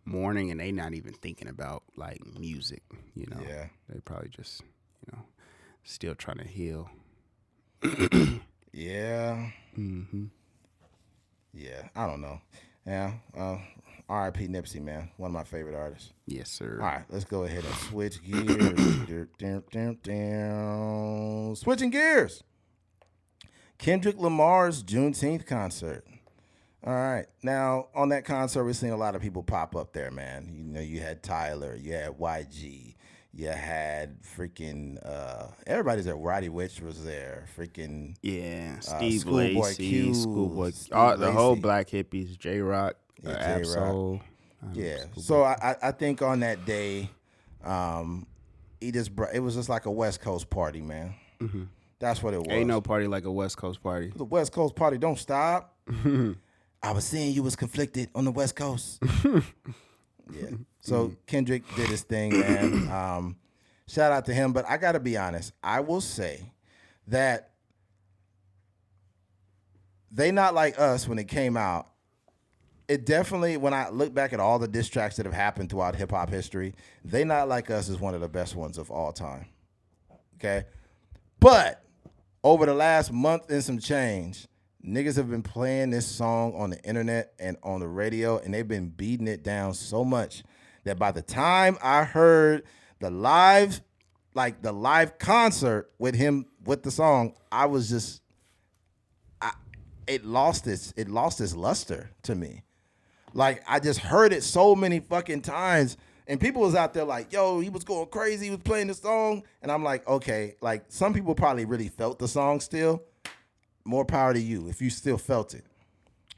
mourning and they not even thinking about like music. Yeah. They probably just still trying to heal. Yeah. Yeah, I don't know. Yeah. R.I.P. Nipsey, man. One of my favorite artists. Yes, sir. All right, let's go ahead and switch gears. Switching gears. Kendrick Lamar's Juneteenth concert. All right. Now, on that concert, we're seeing a lot of people pop up there, man. You had Tyler, you had YG, You had freaking everybody's there. Roddy Ricch was there. Freaking Steve Schoolboy Lacy, Q, Schoolboy, Steve the whole Lacy. Black Hippies, J Rock, Yeah, Absol. Yeah. So I think on that day, he just it was just like a West Coast party, man. Mm-hmm. That's what it was. Ain't no party like a West Coast party. The West Coast party don't stop. I was seeing you was conflicted on the West Coast. Yeah. So Kendrick did his thing, man. Shout out to him. But I got to be honest. I will say that they not like us when it came out. It definitely, when I look back at all the diss tracks that have happened throughout hip hop history, They Not Like Us is one of the best ones of all time. Okay? But over the last month and some change, niggas have been playing this song on the internet and on the radio, and they've been beating it down so much that by the time I heard the live concert with him with the song, I was just, it lost its luster to me. Like, I just heard it so many fucking times, and people was out there like, yo, he was going crazy, he was playing the song, and I'm like, okay, like, some people probably really felt the song still. More power to you if you still felt it.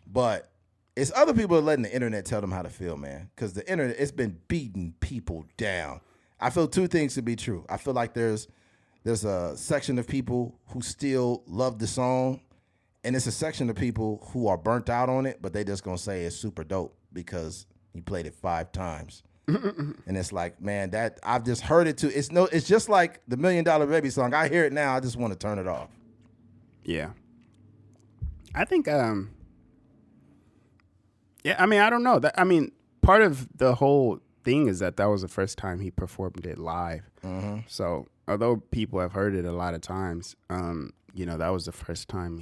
But it's other people letting the internet tell them how to feel, man, because the internet, it's been beating people down. I feel two things to be true. I feel like there's a section of people who still love the song, and it's a section of people who are burnt out on it, but they just gonna say it's super dope because he played it 5 times. And it's like, man, that I've just heard it too. It's just like the $1 Million Baby song. I hear it now, I just want to turn it off. Yeah. I think I mean, I don't know. Part of the whole thing is that was the first time he performed it live. Mm-hmm. So, although people have heard it a lot of times, that was the first time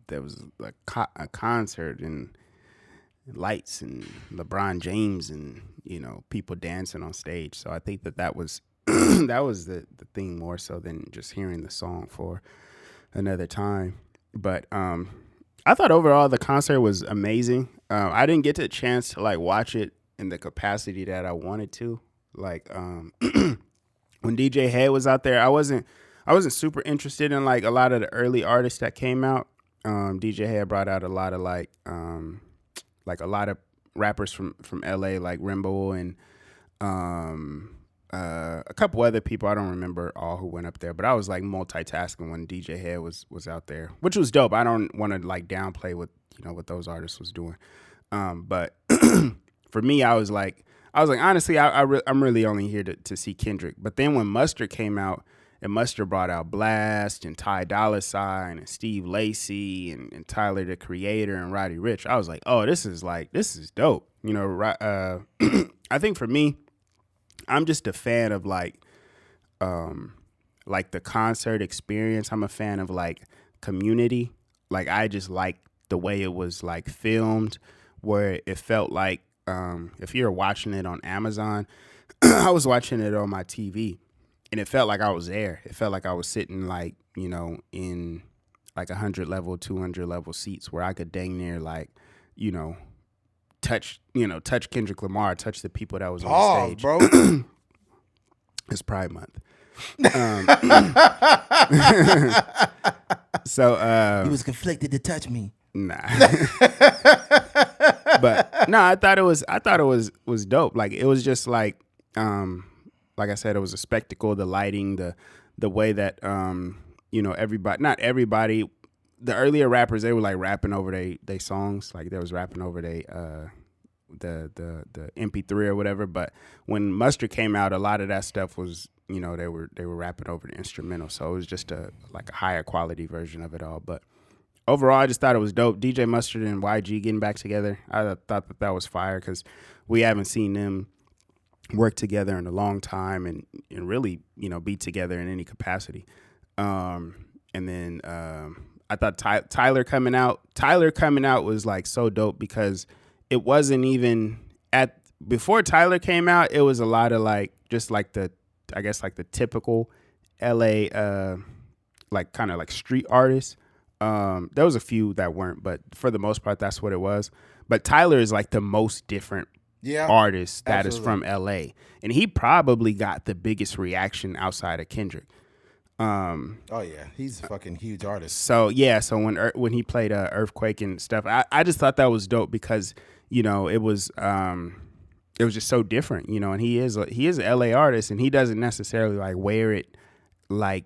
there was a concert and lights and LeBron James and people dancing on stage. So I think that was that was the thing more so than just hearing the song for another time. But I thought overall the concert was amazing. I didn't get the chance to watch it in the capacity that I wanted to. When DJ Head was out there, I wasn't super interested in a lot of the early artists that came out. DJ Head brought out a lot of a lot of rappers from LA like Rimbo and a couple other people. I don't remember all who went up there, but I was multitasking when DJ Head was out there, which was dope. I don't want to downplay what those artists was doing. But for me, I was like honestly, I'm really only here to see Kendrick. But then when Mustard came out, and Mustard brought out Blast and Ty Dolla $ign and Steve Lacy and Tyler the Creator and Roddy Ricch, I was like, oh, this is dope. I think for me, I'm just a fan of the concert experience. I'm a fan of Community. I just like the way it was filmed, where it felt like if you're watching it on Amazon, I was watching it on my TV. And it felt like I was there. It felt like I was sitting in 100 level, 200 level seats where I could dang near touch Kendrick Lamar, touch the people that was on stage. Bro. It's Pride Month. So he was conflicted to touch me. Nah. But no, I thought it was dope. It was just like I said, it was a spectacle, the lighting, the way that everybody, not everybody, the earlier rappers, they were rapping over they songs, they was rapping over the MP3 or whatever. But when Mustard came out, a lot of that stuff was they were rapping over the instrumental, so it was just a higher quality version of it all. But overall, I just thought it was dope. DJ Mustard and YG getting back together, I thought that was fire because we haven't seen them work together in a long time and really, be together in any capacity. And then I thought Tyler coming out was so dope because it wasn't even before Tyler came out, it was a lot of the typical LA kind of street artists. There was a few that weren't, but for the most part, that's what it was. But Tyler is the most different artist that is absolutely. from LA. And he probably got the biggest reaction outside of Kendrick. Oh yeah, he's a fucking huge artist. So when he played Earthquake and stuff, I just thought that was dope because it was just so different, and he is an LA artist, and he doesn't necessarily like wear it like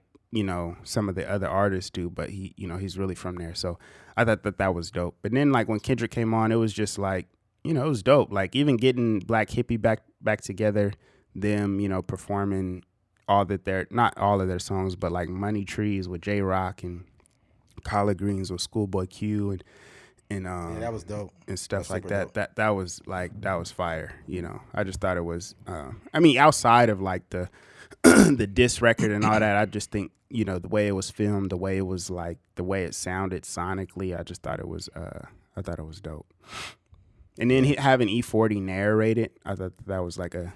some of the other artists do, but he's really from there. So I thought that was dope. But then like when Kendrick came on, it was just like it was dope. Like even getting Black Hippie back together, them performing not all of their songs, but like Money Trees with J Rock and Collard Greens with Schoolboy Q and that was dope and stuff like that. Dope. That was fire. I just thought it was. Outside of like the the diss record and all that, I just think the way it was filmed, the way it was like the way it sounded sonically, I just thought it was dope. And then having E40 narrate it, I thought that was like a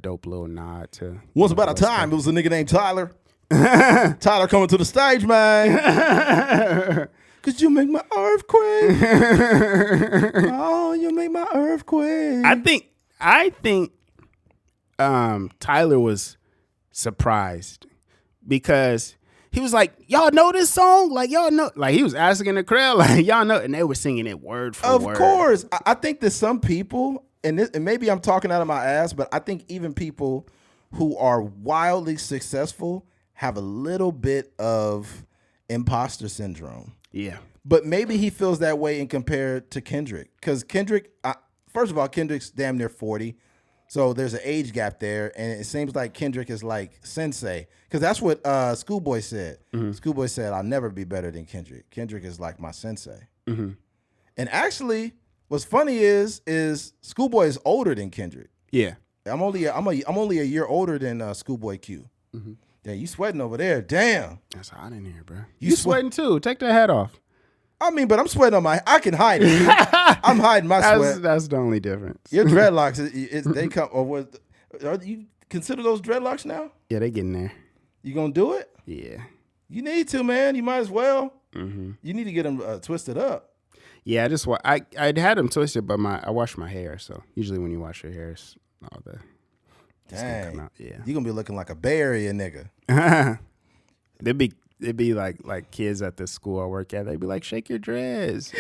dope little nod to. Once about a time, it was a nigga named Tyler. Tyler coming to the stage, man. Cause you make my earthquake. Oh, you make my earthquake. I think Tyler was surprised because he was like, y'all know this song? Like, y'all know? Like, he was asking the crowd, like, y'all know? And they were singing it word for word. Of course. I think that some people, and maybe I'm talking out of my ass, but I think even people who are wildly successful have a little bit of imposter syndrome. Yeah. But maybe he feels that way in compared to Kendrick. Because Kendrick, first of all, Kendrick's damn near 40. So there's an age gap there. And it seems like Kendrick is like sensei. Because that's what Schoolboy said. Mm-hmm. Schoolboy said, I'll never be better than Kendrick. Kendrick is like my sensei. Mm-hmm. And actually, what's funny is Schoolboy is older than Kendrick. Yeah. I'm only a year older than Schoolboy Q. Mm-hmm. Yeah, you sweating over there. Damn. That's hot in here, bro. You sweating too. Take that hat off. But I'm sweating on I can hide it. I'm hiding my sweat. That's the only difference. Your dreadlocks, they come, you consider those dreadlocks now? Yeah, they getting there. You gonna do it? Yeah. You need to, man. You might as well. Mm-hmm. You need to get them twisted up. Yeah, I had them twisted, but I wash my hair. So usually when you wash your hair, it's all the. Dang. Come out. Yeah. You gonna be looking like a Bay Area nigga. They'd be like kids at the school I work at. They'd be like, shake your dreads.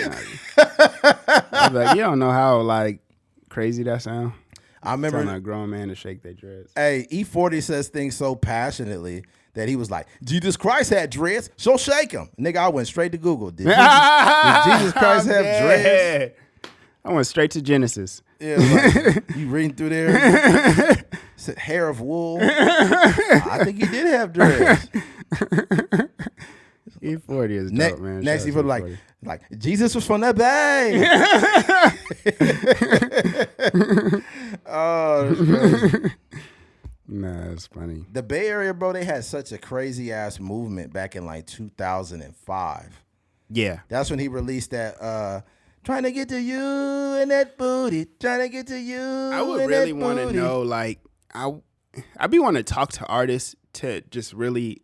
I'd be like, you don't know how like crazy that sound. I remember telling a grown man to shake their dreads. Hey, E40 says things so passionately that he was like, Jesus Christ had dreads, so shake him. Nigga, I went straight to Google. Did Jesus Christ have dreads? I went straight to Genesis. Yeah, like, you reading through there? Said hair of wool. I think he did have dreads. E40 is dope, man. Next, he put like Jesus was from the Bay. Oh, that's crazy. Nah, it's funny. The Bay Area, bro, they had such a crazy ass movement back in like 2005. Yeah, that's when he released that. Trying to get to you and that booty. Trying to get to you. I would really want to know, like, I be wanting to talk to artists to just really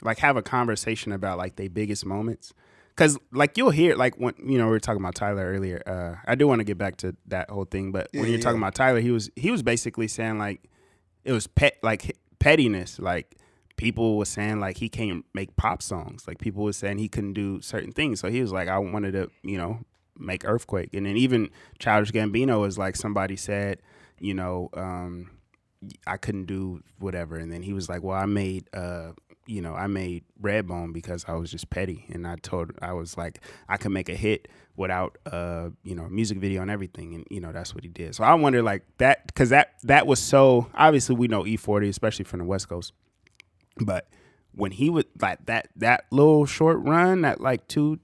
like have a conversation about like their biggest moments. Cause like you'll hear like when we were talking about Tyler earlier. I do want to get back to that whole thing, but when you're talking about Tyler, he was basically saying like it was pettiness. Like people were saying like he can't make pop songs. Like people were saying he couldn't do certain things. So he was like, I wanted to make Earthquake. And then even Childish Gambino was like somebody said I couldn't do whatever. And then he was like, well, I made Redbone because I was just petty. And I was like, I could make a hit without, music video and everything. And, that's what he did. So I wonder like that, because that was so, obviously we know E40, especially from the West Coast. But when he would like that little short run, that like 2-3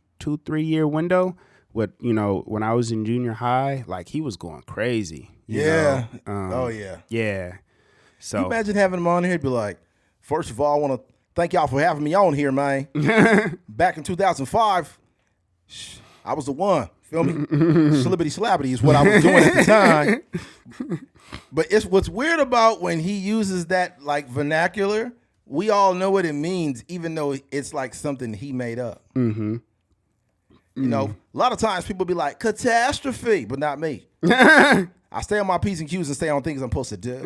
year window with, when I was in junior high, like he was going crazy. Yeah. Oh yeah. Yeah. So you imagine having him on here, be like, first of all, I want to thank y'all for having me on here, man. Back in 2005, I was the one. Feel me? Slibbity slabbity is what I was doing at the time. But it's what's weird about when he uses that like vernacular, we all know what it means, even though it's like something he made up. Mm-hmm. A lot of times people be like, catastrophe, but not me. I stay on my P's and Q's and stay on things I'm supposed to do.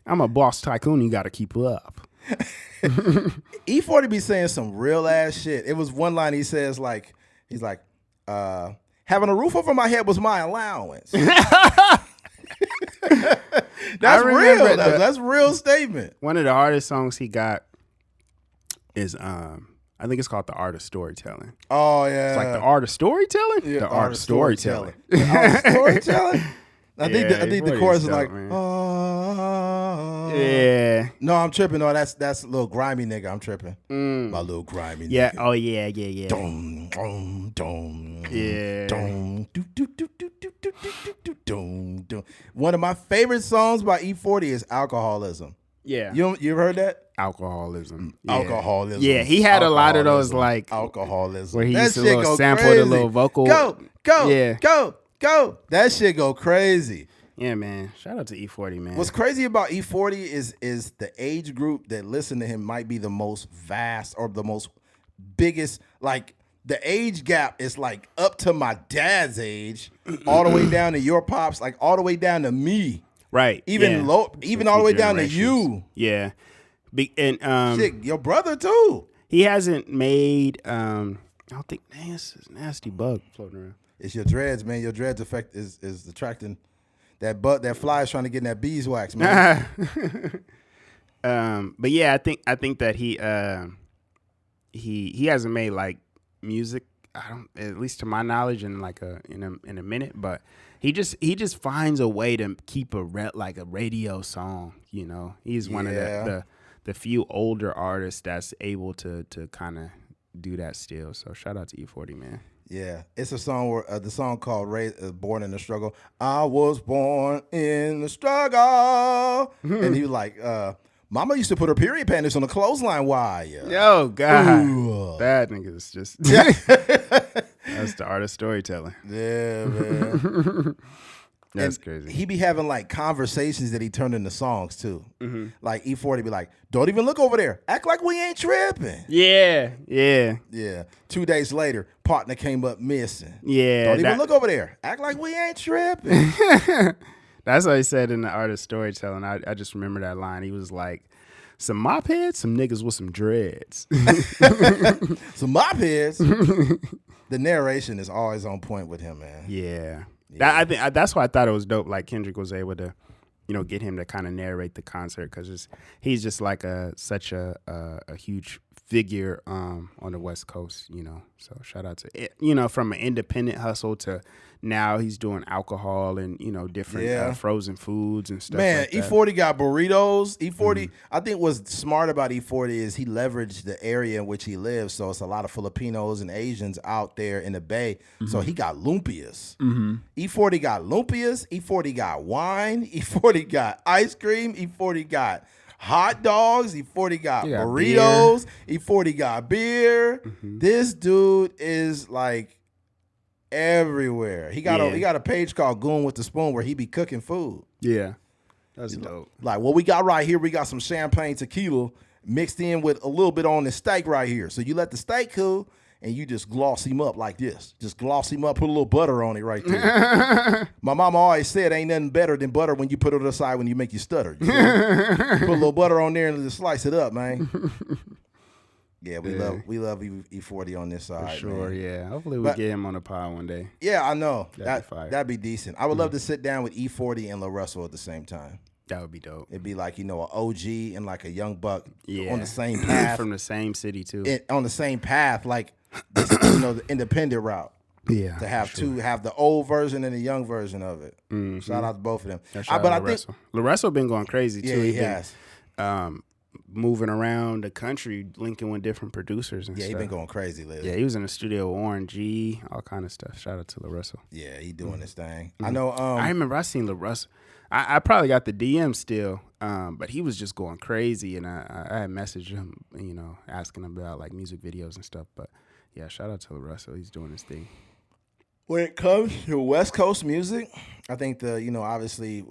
I'm a boss tycoon. You got to keep up. E40 be saying some real ass shit. It was one line he says like, he's like, having a roof over my head was my allowance. That's real. That's real statement. One of the hardest songs he got is I think it's called The Art of Storytelling. Oh yeah, it's like the art of storytelling. Yeah, the art of storytelling. The art of storytelling. I think the chorus is like, dope, oh yeah. No, I'm tripping. No, that's a little grimy nigga. I'm tripping. My little grimy Yeah. nigga. Oh yeah. Dum, dum, dum, Yeah. dum, do, do, do, do, do, do, do, do, dum, dum. One of my favorite songs by E40 is Alcoholism. Yeah. You ever heard that? Alcoholism. Yeah. Alcoholism. Yeah, he had a lot of those like alcoholism. where he That used to shit little go sample crazy. the little vocal. Go. Yeah. Go. That shit go crazy. Yeah, man. Shout out to E40, man. What's crazy about E40 is the age group that listen to him might be the most vast or the most biggest. Like the age gap is like up to my dad's age, all the way down to your pops, like all the way down to me. Right. Even low, even all the way down to you. Yeah. And Shit, your brother too. he hasn't made I don't think this is a nasty bug floating around. It's your dreads, man. Your dreads effect is attracting that fly is trying to get in that beeswax, man. But yeah, I think that he hasn't made like music. I don't, at least to my knowledge, in like in a minute. But he just finds a way to keep a radio song. You know, he's one of the few older artists that's able to kind of do that still. So shout out to E40, man. Yeah, it's a song where the song called "Born in the Struggle." I was born in the struggle, and he was like, "Mama used to put her period panties on the clothesline wire." Yo, God, Ooh. that nigga is just that's the art of storytelling. Yeah, man. That's And crazy. He be having like conversations that he turned into songs too. Like E40 be like, "Don't even look over there. Act like we ain't tripping." Yeah. 2 days later, partner came up missing. Yeah, Don't even look over there. Act like we ain't tripping. That's what he said in the art of storytelling. I just remember that line. He was like, some mop heads, some niggas with some dreads. Some mop heads. The narration is always on point with him, man. Yeah. I think that's why I thought it was dope. Like Kendrick was able to, get him to kind of narrate the concert because he's just like such a huge figure on the West Coast, So shout out to it. From an independent hustle to now he's doing alcohol and different frozen foods and stuff. Man, like that. E40 got burritos. E40, I think what's smart about E40 is he leveraged the area in which he lives. So it's a lot of Filipinos and Asians out there in the Bay. So he got lumpias. E40 got lumpias. E40 got wine. E40 got ice cream. E40 got hot dogs. E40 got burritos. E40 got beer. This dude is like everywhere. He got a page called Goon with the Spoon where he be cooking food. Yeah. That's dope. Like what we got right here, we got some champagne tequila mixed in with a little bit on the steak right here. So you let the steak cool and you just gloss him up like this. Just gloss him up, put a little butter on it right there. My mama always said ain't nothing better than butter when you put it aside when you make you stutter. You put a little butter on there and just slice it up, man. Yeah, we love E40 on this side. For sure, man. yeah. Hopefully we get him on the pod one day. Yeah, I know. That'd be decent. I would love to sit down with E40 and La Russell at the same time. That would be dope. It'd be like, an OG and like a young buck on the same path. path. From the same city too. On the same path, like the independent route. Yeah. To have have the old version and the young version of it. Shout out to both of them. But I think La Russell been going crazy too. Yeah, he has. Moving around the country, linking with different producers and stuff. Yeah, he been going crazy lately. Yeah, he was in the studio with Warren G, all kind of stuff. Shout out to La Russell. Yeah, he doing this thing. I know. I remember I seen La Russell. I probably got the DM still, but he was just going crazy, and I had messaged him, asking him about like music videos and stuff. But yeah, shout out to La Russell. He's doing his thing. When it comes to West Coast music, I think obviously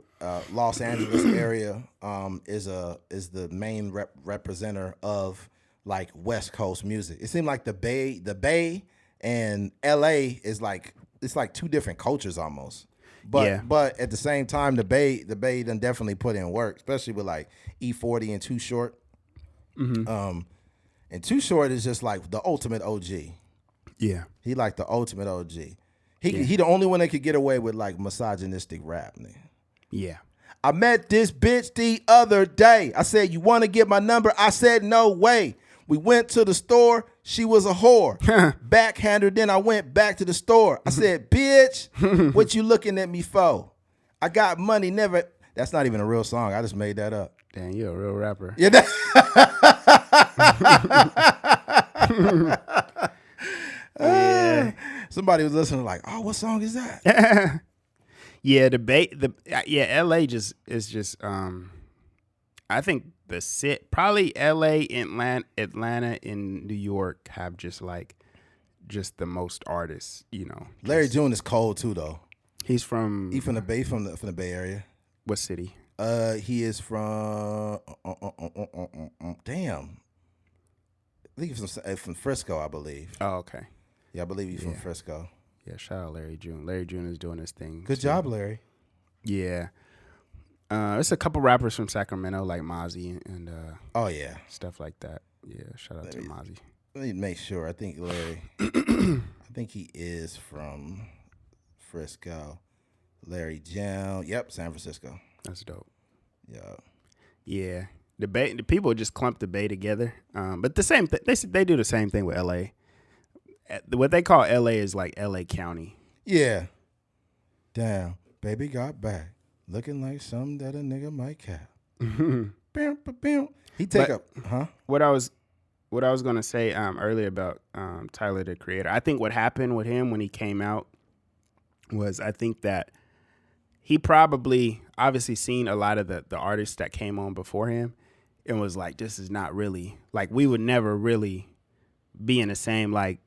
Los Angeles area is the main representative of like West Coast music. It seemed like the Bay and LA is it's like two different cultures almost. But at the same time, the Bay done definitely put in work, especially with like E40 and Too Short. Mm-hmm. And Too Short is just like the ultimate OG. Yeah. He like the ultimate OG. He the only one that could get away with like misogynistic rap, nigga. Yeah. I met this bitch the other day. I said, you want to get my number? I said, no way. We went to the store. She was a whore. Backhander. Then I went back to the store. I said, bitch, what you looking at me for? I got money. Never. That's not even a real song. I just made that up. Damn, you're a real rapper. Yeah. Yeah. Somebody was listening like, oh, what song is that? Yeah, LA is just I think probably LA, Atlanta, and New York have just the most artists, you know. Larry June is cold too though. He's from the Bay, from the Bay Area. What city? He is from damn. I think he's from Frisco, I believe. Oh, okay. Yeah, I believe he's from Frisco. Yeah, shout out Larry June. Larry June is doing his thing. Good job, Larry. Yeah. There's a couple rappers from Sacramento like Mozzie and oh yeah, stuff like that. Yeah, shout out to Mozzie. Let me make sure. I think Larry. I think he is from Frisco. Larry Jam. Yep, San Francisco. That's dope. Yeah. Yeah. The people just clump the Bay together. But the same they do the same thing with LA. What they call LA is like LA County. Yeah. Damn, baby got back. Looking like something that a nigga might cap. He take up, huh? What I was gonna say earlier about Tyler the Creator. I think what happened with him when he came out was I think that he probably obviously seen a lot of the artists that came on before him and was like, this is not really like we would never really be in the same like.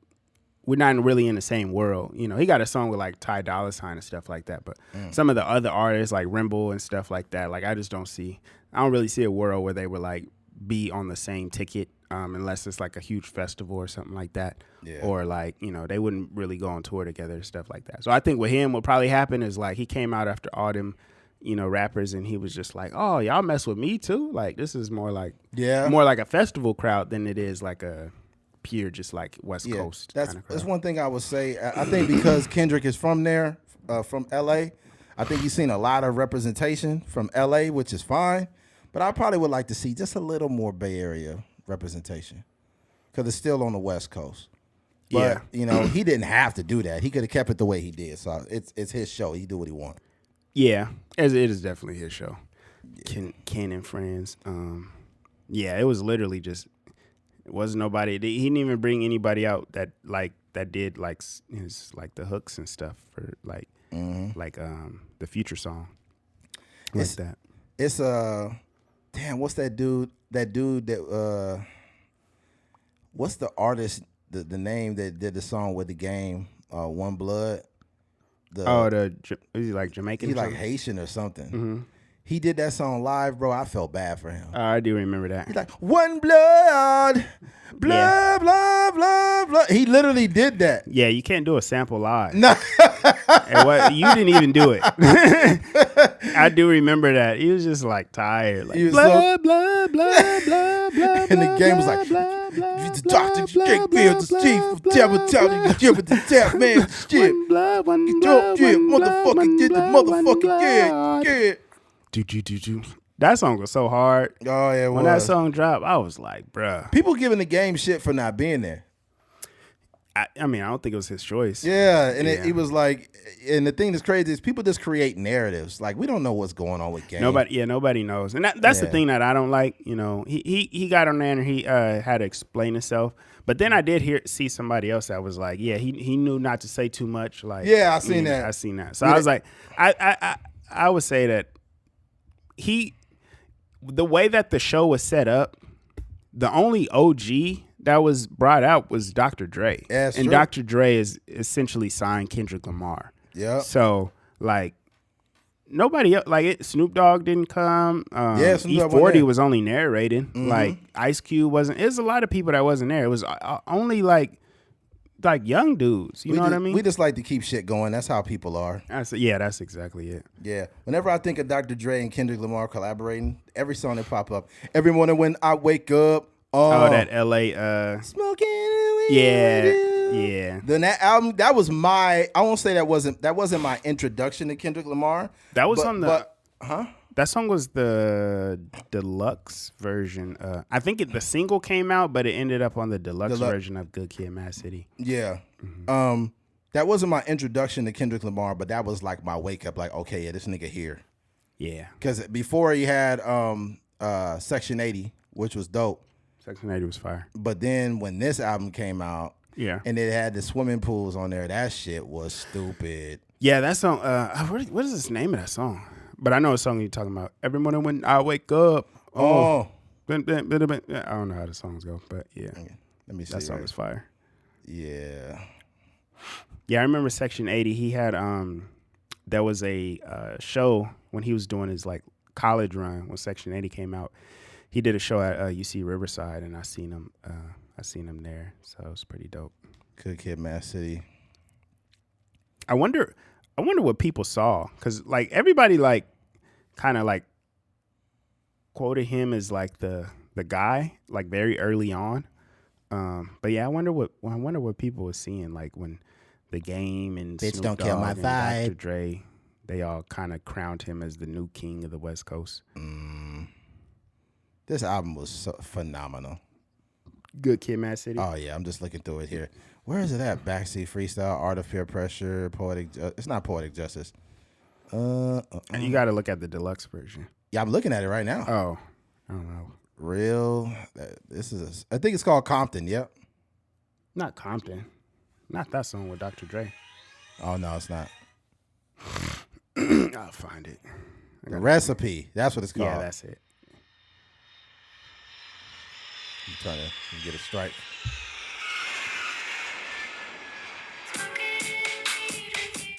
We're not really in the same world. You know, he got a song with like Ty Dolla $ign and stuff like that. But some of the other artists like Rimble and stuff like that, like I don't really see a world where they would like be on the same ticket unless it's like a huge festival or something like that. Yeah. Or like, you know, they wouldn't really go on tour together and stuff like that. So I think with him, what probably happened is like he came out after all them, you know, rappers and he was just like, oh, y'all mess with me too? Like this is more like a festival crowd than it is like a pure just like West Coast. That's one thing I would say. I think because Kendrick is from there, from LA, I think he's seen a lot of representation from LA, which is fine. But I probably would like to see just a little more Bay Area representation because it's still on the West Coast. But you know, he didn't have to do that. He could have kept it the way he did. So it's his show. He do what he wants. Yeah, it is definitely his show. Yeah. Ken and Friends. It was literally just. It wasn't nobody. He didn't even bring anybody out that did like his like the hooks and stuff for like the Future song. It's damn. What's that dude? What's the artist? The name that did the song with the game? One Blood. Is he like Jamaican? He's like Haitian or something. Mm-hmm. He did that song live, bro. I felt bad for him. I do remember that. He's like, one blood, blah, blah, blah, blah. He literally did that. Yeah, you can't do a sample live. No. You didn't even do it. I do remember that. He was just like tired. Like, blah, blah, blah, blah, blah, and the game was like, the doctor, you can't feel the chief. Tell with the tap, man. Shit. Motherfucking did the motherfucking yeah. That song was so hard. Oh yeah, when that song dropped, I was like, bruh. People giving the game shit for not being there. I mean, I don't think it was his choice. Yeah, and it was like, and the thing that's crazy is people just create narratives. Like we don't know what's going on with Game. Nobody knows, and that's the thing that I don't like. You know, he got on there and he had to explain himself. But then I did see somebody else that was like, yeah, he knew not to say too much. Like, yeah, I seen that. I seen that. So I was like, I would say that. The way that the show was set up, the only OG that was brought out was Dr. Dre. Yeah, and true. Dr. Dre is essentially signed Kendrick Lamar. Yeah. So like nobody else, like Snoop Dogg didn't come. E40 was only narrating. Mm-hmm. Like Ice Cube wasn't. There's a lot of people that wasn't there. It was only like like young dudes. You know what I mean? We just like to keep shit going. That's how people are. That's exactly it. Yeah. Whenever I think of Dr. Dre and Kendrick Lamar collaborating, every song that pop up, every morning when I wake up, that L.A. smoking. Yeah. Then that album, that was I won't say that wasn't my introduction to Kendrick Lamar. That was That song was the deluxe version. I think the single came out, but it ended up on the deluxe version of Good Kid, Mad City. Yeah. Mm-hmm. That wasn't my introduction to Kendrick Lamar, but that was like my wake up. Like, okay, yeah, this nigga here. Yeah. Because before he had Section 80, which was dope. Section 80 was fire. But then when this album came out, and it had the swimming pools on there, that shit was stupid. Yeah, that song. What is the name of that song? But I know a song you're talking about. Every morning when I wake up. I don't know how the songs go, but yeah. Let me see. That song is fire. Yeah. Yeah, I remember Section 80. He had there was a show when he was doing his like college run when Section 80 came out. He did a show at UC Riverside, and I seen him there, so it was pretty dope. Good Kid, Mad City. I wonder what people saw, because like everybody like kind of like quoted him as like the guy like very early on. But yeah, I wonder what people were seeing like when The Game and Bitch Snoop Don't Dogg Kill My and Vibe. Dr. Dre, they all kind of crowned him as the new king of the West Coast. This album was so phenomenal. Good Kid, Mad City. Oh yeah, I'm just looking through it here. Where is it at? Backseat Freestyle, Art of Peer Pressure, Poetic. It's not Poetic Justice. You got to look at the deluxe version. Yeah, I'm looking at it right now. Oh, I don't know. Real. I think it's called Compton. Yep. Not Compton. Not that song with Dr. Dre. Oh no, it's not. I'll find it. The Recipe. That's what it's called. Yeah, that's it. I'm trying to get a strike.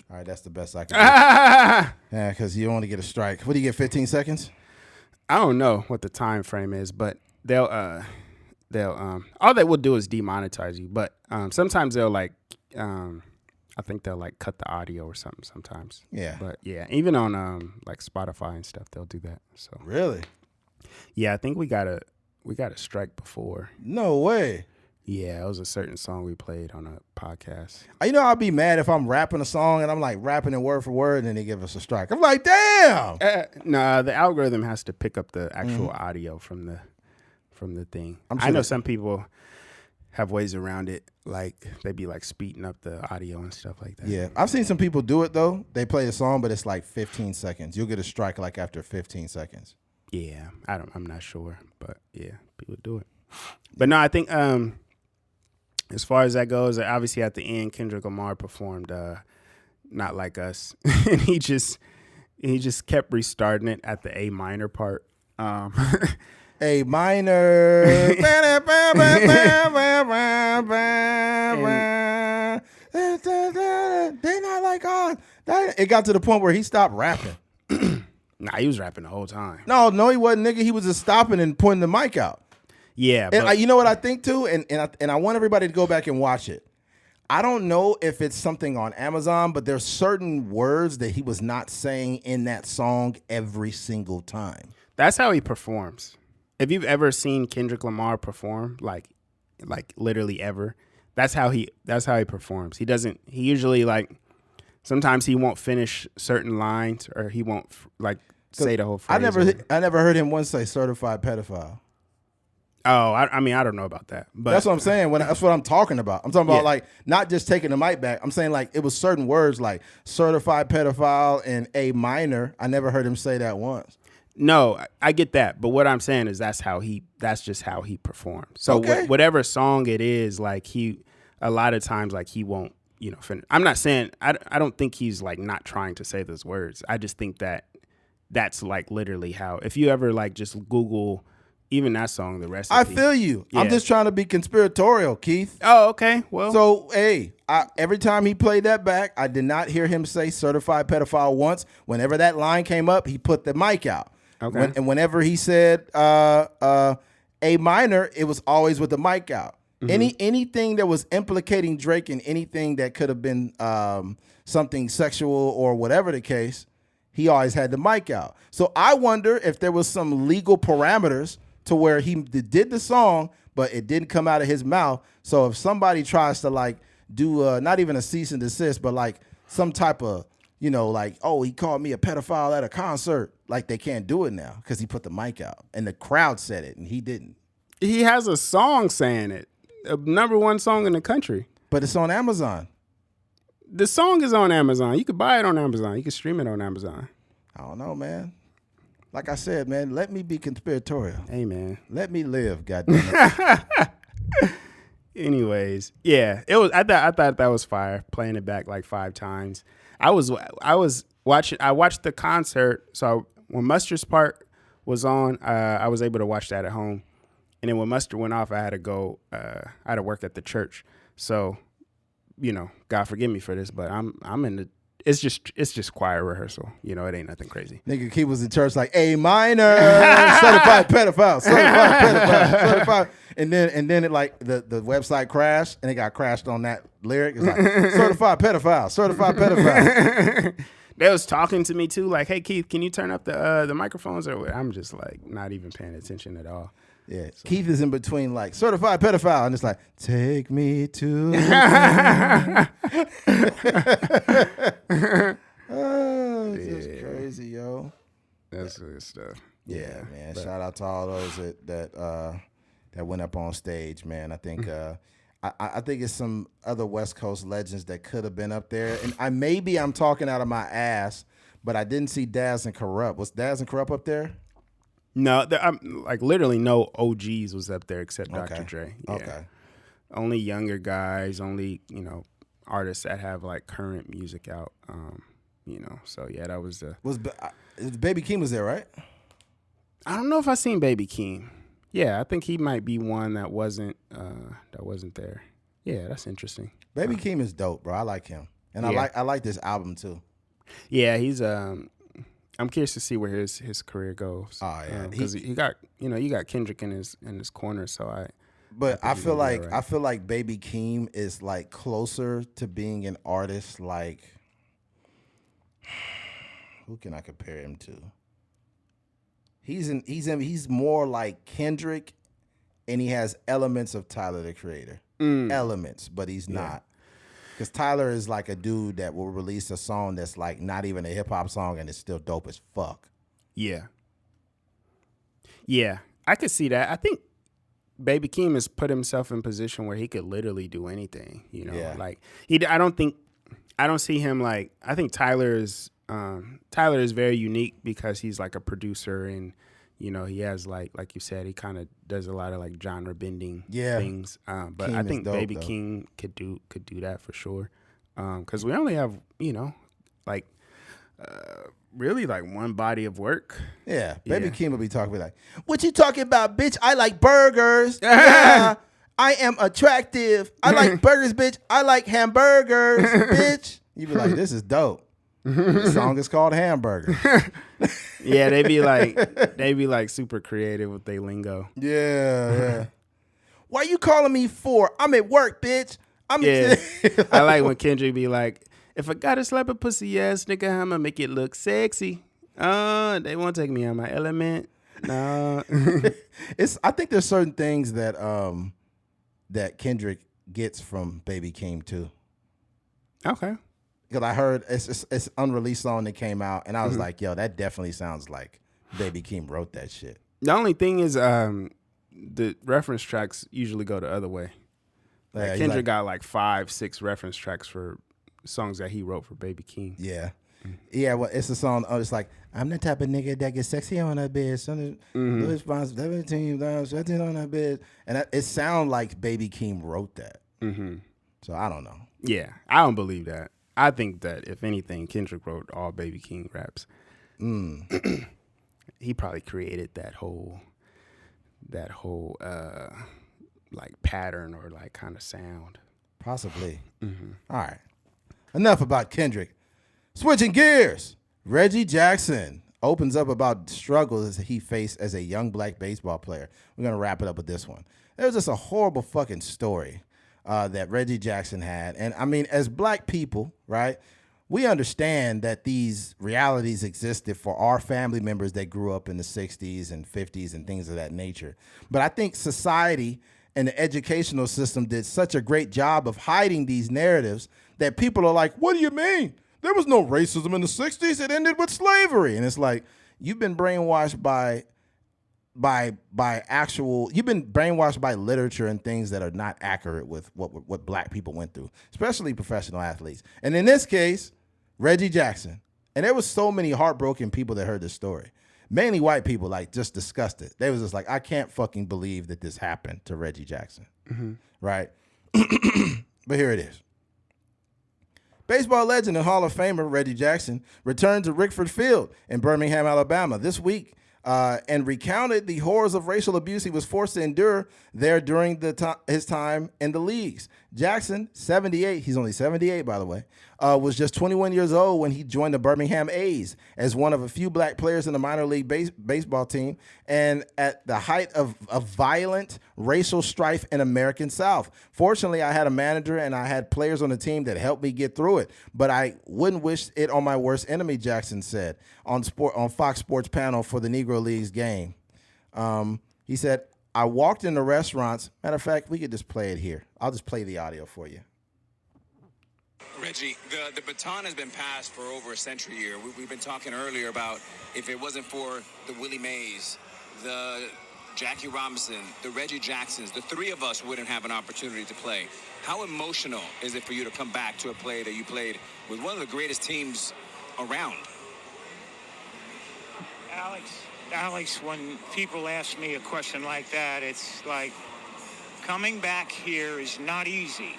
All right, that's the best I can do. Yeah, because you only get a strike. What do you get, 15 seconds? I don't know what the time frame is, but they'll all they will do is demonetize you. But sometimes they'll like I think they'll like cut the audio or something sometimes. Yeah. But yeah, even on like Spotify and stuff, they'll do that. So Really? yeah, I think we got a strike before. No way. Yeah, it was a certain song we played on a podcast. You know, I'll be mad if I'm rapping a song and I'm like rapping it word for word and then they give us a strike. I'm like, damn. Nah, the algorithm has to pick up the actual audio from the thing. I know some people have ways around it, like they be like speeding up the audio and stuff like that. Yeah, I've seen some people do it though. They play a song, but it's like 15 seconds. You'll get a strike like after 15 seconds. Yeah, I'm not sure, but yeah, people do it. But no, I think as far as that goes, obviously at the end, Kendrick Lamar performed "Not Like Us," and he just kept restarting it at the A minor part. A minor. They not like us. It got to the point where he stopped rapping. Nah, he was rapping the whole time. No, he wasn't, nigga. He was just stopping and putting the mic out. Yeah, and you know what I think too, and I want everybody to go back and watch it. I don't know if it's something on Amazon, but there's certain words that he was not saying in that song every single time. That's how he performs. If you've ever seen Kendrick Lamar perform, like literally ever, that's how he performs. He usually like sometimes he won't finish certain lines or he won't like say the whole phrase. I never heard him once say certified pedophile. Oh, I mean, I don't know about that, but that's what I'm saying. That's what I'm talking about. I'm talking about like not just taking the mic back. I'm saying like it was certain words like certified pedophile and A minor. I never heard him say that once. No, I get that, but what I'm saying is that's just how he performs. So whatever song it is, like a lot of times like he won't, finish. I'm not saying I don't think he's like not trying to say those words. I just think that's like literally how. If you ever like just Google. Even that song, The Recipe. I feel you. Yeah. I'm just trying to be conspiratorial, Keith. Oh, okay. Well. So, hey, every time he played that back, I did not hear him say certified pedophile once. Whenever that line came up, he put the mic out. Okay. And whenever he said A minor, it was always with the mic out. Anything that was implicating Drake in anything that could have been something sexual or whatever the case, he always had the mic out. So I wonder if there was some legal parameters to where he did the song, but it didn't come out of his mouth. So if somebody tries to like do not even a cease and desist, but like some type of, like, oh, he called me a pedophile at a concert, like they can't do it now because he put the mic out and the crowd said it and he didn't. He has a song saying it, a #1 song in the country. But it's on Amazon. The song is on Amazon. You could buy it on Amazon. You can stream it on Amazon. I don't know, man. Like I said, man, let me be conspiratorial. Hey, man. Let me live, goddamn it. Anyways, yeah, it was. I thought that was fire. Playing it back like 5 times. I was watching. I watched the concert. So when Mustard's part was on, I was able to watch that at home. And then when Mustard went off, I had to go. I had to work at the church. So, God forgive me for this, but I'm in the. It's just choir rehearsal. It ain't nothing crazy. Nigga Keith was in church like A minor, certified pedophile, certified. And then it like the website crashed and it got crashed on that lyric. It's like certified pedophile. They was talking to me too, like, hey Keith, can you turn up the microphones? Or I'm just like not even paying attention at all. Yeah, so. Keith is in between like certified pedophile and it's like take me to. Oh, it's just crazy, yo. That's good stuff. Yeah, man. Shout out to all those that went up on stage, man. I think I think it's some other West Coast legends that could have been up there, and I'm talking out of my ass, but I didn't see Daz and Corrupt. Was Daz and Corrupt up there? No, I'm like literally no OGs was up there except Dr. Dre. Yeah. Okay. Only younger guys, only, artists that have like current music out. So yeah, that was Baby Keem was there, right? I don't know if I seen Baby Keem. Yeah, I think he might be one that wasn't there. Yeah, that's interesting. Baby Keem is dope, bro. I like him. And I like this album too. Yeah, he's I'm curious to see where his career goes. Oh yeah, because he got you got Kendrick in his corner. So I feel like Baby Keem is like closer to being an artist. Like, who can I compare him to? He's more like Kendrick, and he has elements of Tyler the Creator. Elements, but he's not. Because Tyler is like a dude that will release a song that's like not even a hip hop song and it's still dope as fuck. Yeah. Yeah, I could see that. I think Baby Keem has put himself in a position where he could literally do anything. Like I don't see him like. I think Tyler is very unique because he's like a producer and. He has like you said, he kind of does a lot of like genre bending things. But Keem I think Baby Keem could do that for sure. Because we only have really like one body of work. Yeah, Baby Keem will be talking like, "What you talking about, bitch? I like burgers. Yeah, I am attractive. I like burgers, bitch. I like hamburgers, bitch." You be like, "This is dope." The song is called Hamburger. Yeah, they be like super creative with their lingo. Yeah. Why you calling me for? I'm at work, bitch. I like when Kendrick be like, if I gotta slap a pussy ass nigga, I'ma make it look sexy. They won't take me out my element. No. I think there's certain things that that Kendrick gets from Baby Keem too. Okay. Because I heard it's unreleased song that came out, and I was like, yo, that definitely sounds like Baby Keem wrote that shit. The only thing is the reference tracks usually go the other way. Like Kendrick got like 5-6 reference tracks for songs that he wrote for Baby Keem. Yeah. Yeah, well, it's a song, it's like, I'm the type of nigga that gets sexy on that bitch. On that bitch. And it sounds like Baby Keem wrote that. Mm-hmm. So I don't know. Yeah, I don't believe that. I think that if anything, Kendrick wrote all Baby Keem raps. He probably created that whole like pattern or like kind of sound. Possibly. Mm-hmm. All right. Enough about Kendrick. Switching gears. Reggie Jackson opens up about struggles he faced as a young black baseball player. We're going to wrap it up with this one. It was just a horrible fucking story that Reggie Jackson had. And I mean, as black people, right, we understand that these realities existed for our family members that grew up in the 60s and 50s and things of that nature. But I think society and the educational system did such a great job of hiding these narratives that people are like, what do you mean? There was no racism in the 60s. It ended with slavery. And it's like, you've been brainwashed by you've been brainwashed by literature and things that are not accurate with what black people went through, especially professional athletes. And in this case, Reggie Jackson. And there was so many heartbroken people that heard this story. Mainly white people, like, just disgusted. They was just like, I can't fucking believe that this happened to Reggie Jackson. Mm-hmm. Right? But here it is. Baseball legend and Hall of Famer Reggie Jackson returned to Rickford Field in Birmingham, Alabama this week and recounted the horrors of racial abuse he was forced to endure there during his time in the leagues. Jackson, 78, he's only 78, by the way, was just 21 years old when he joined the Birmingham A's as one of a few black players in the minor league baseball team and at the height of violent racial strife in American South. Fortunately, I had a manager and I had players on the team that helped me get through it, but I wouldn't wish it on my worst enemy, Jackson said on Fox Sports panel for the Negro Leagues game. He said, I walked into restaurants. Matter of fact, we could just play it here. I'll just play the audio for you. Reggie, the baton has been passed for over a century here. We've been talking earlier about if it wasn't for the Willie Mays, the Jackie Robinson, the Reggie Jacksons, the three of us wouldn't have an opportunity to play. How emotional is it for you to come back to a play that you played with one of the greatest teams around? Alex, when people ask me a question like that, it's like coming back here is not easy.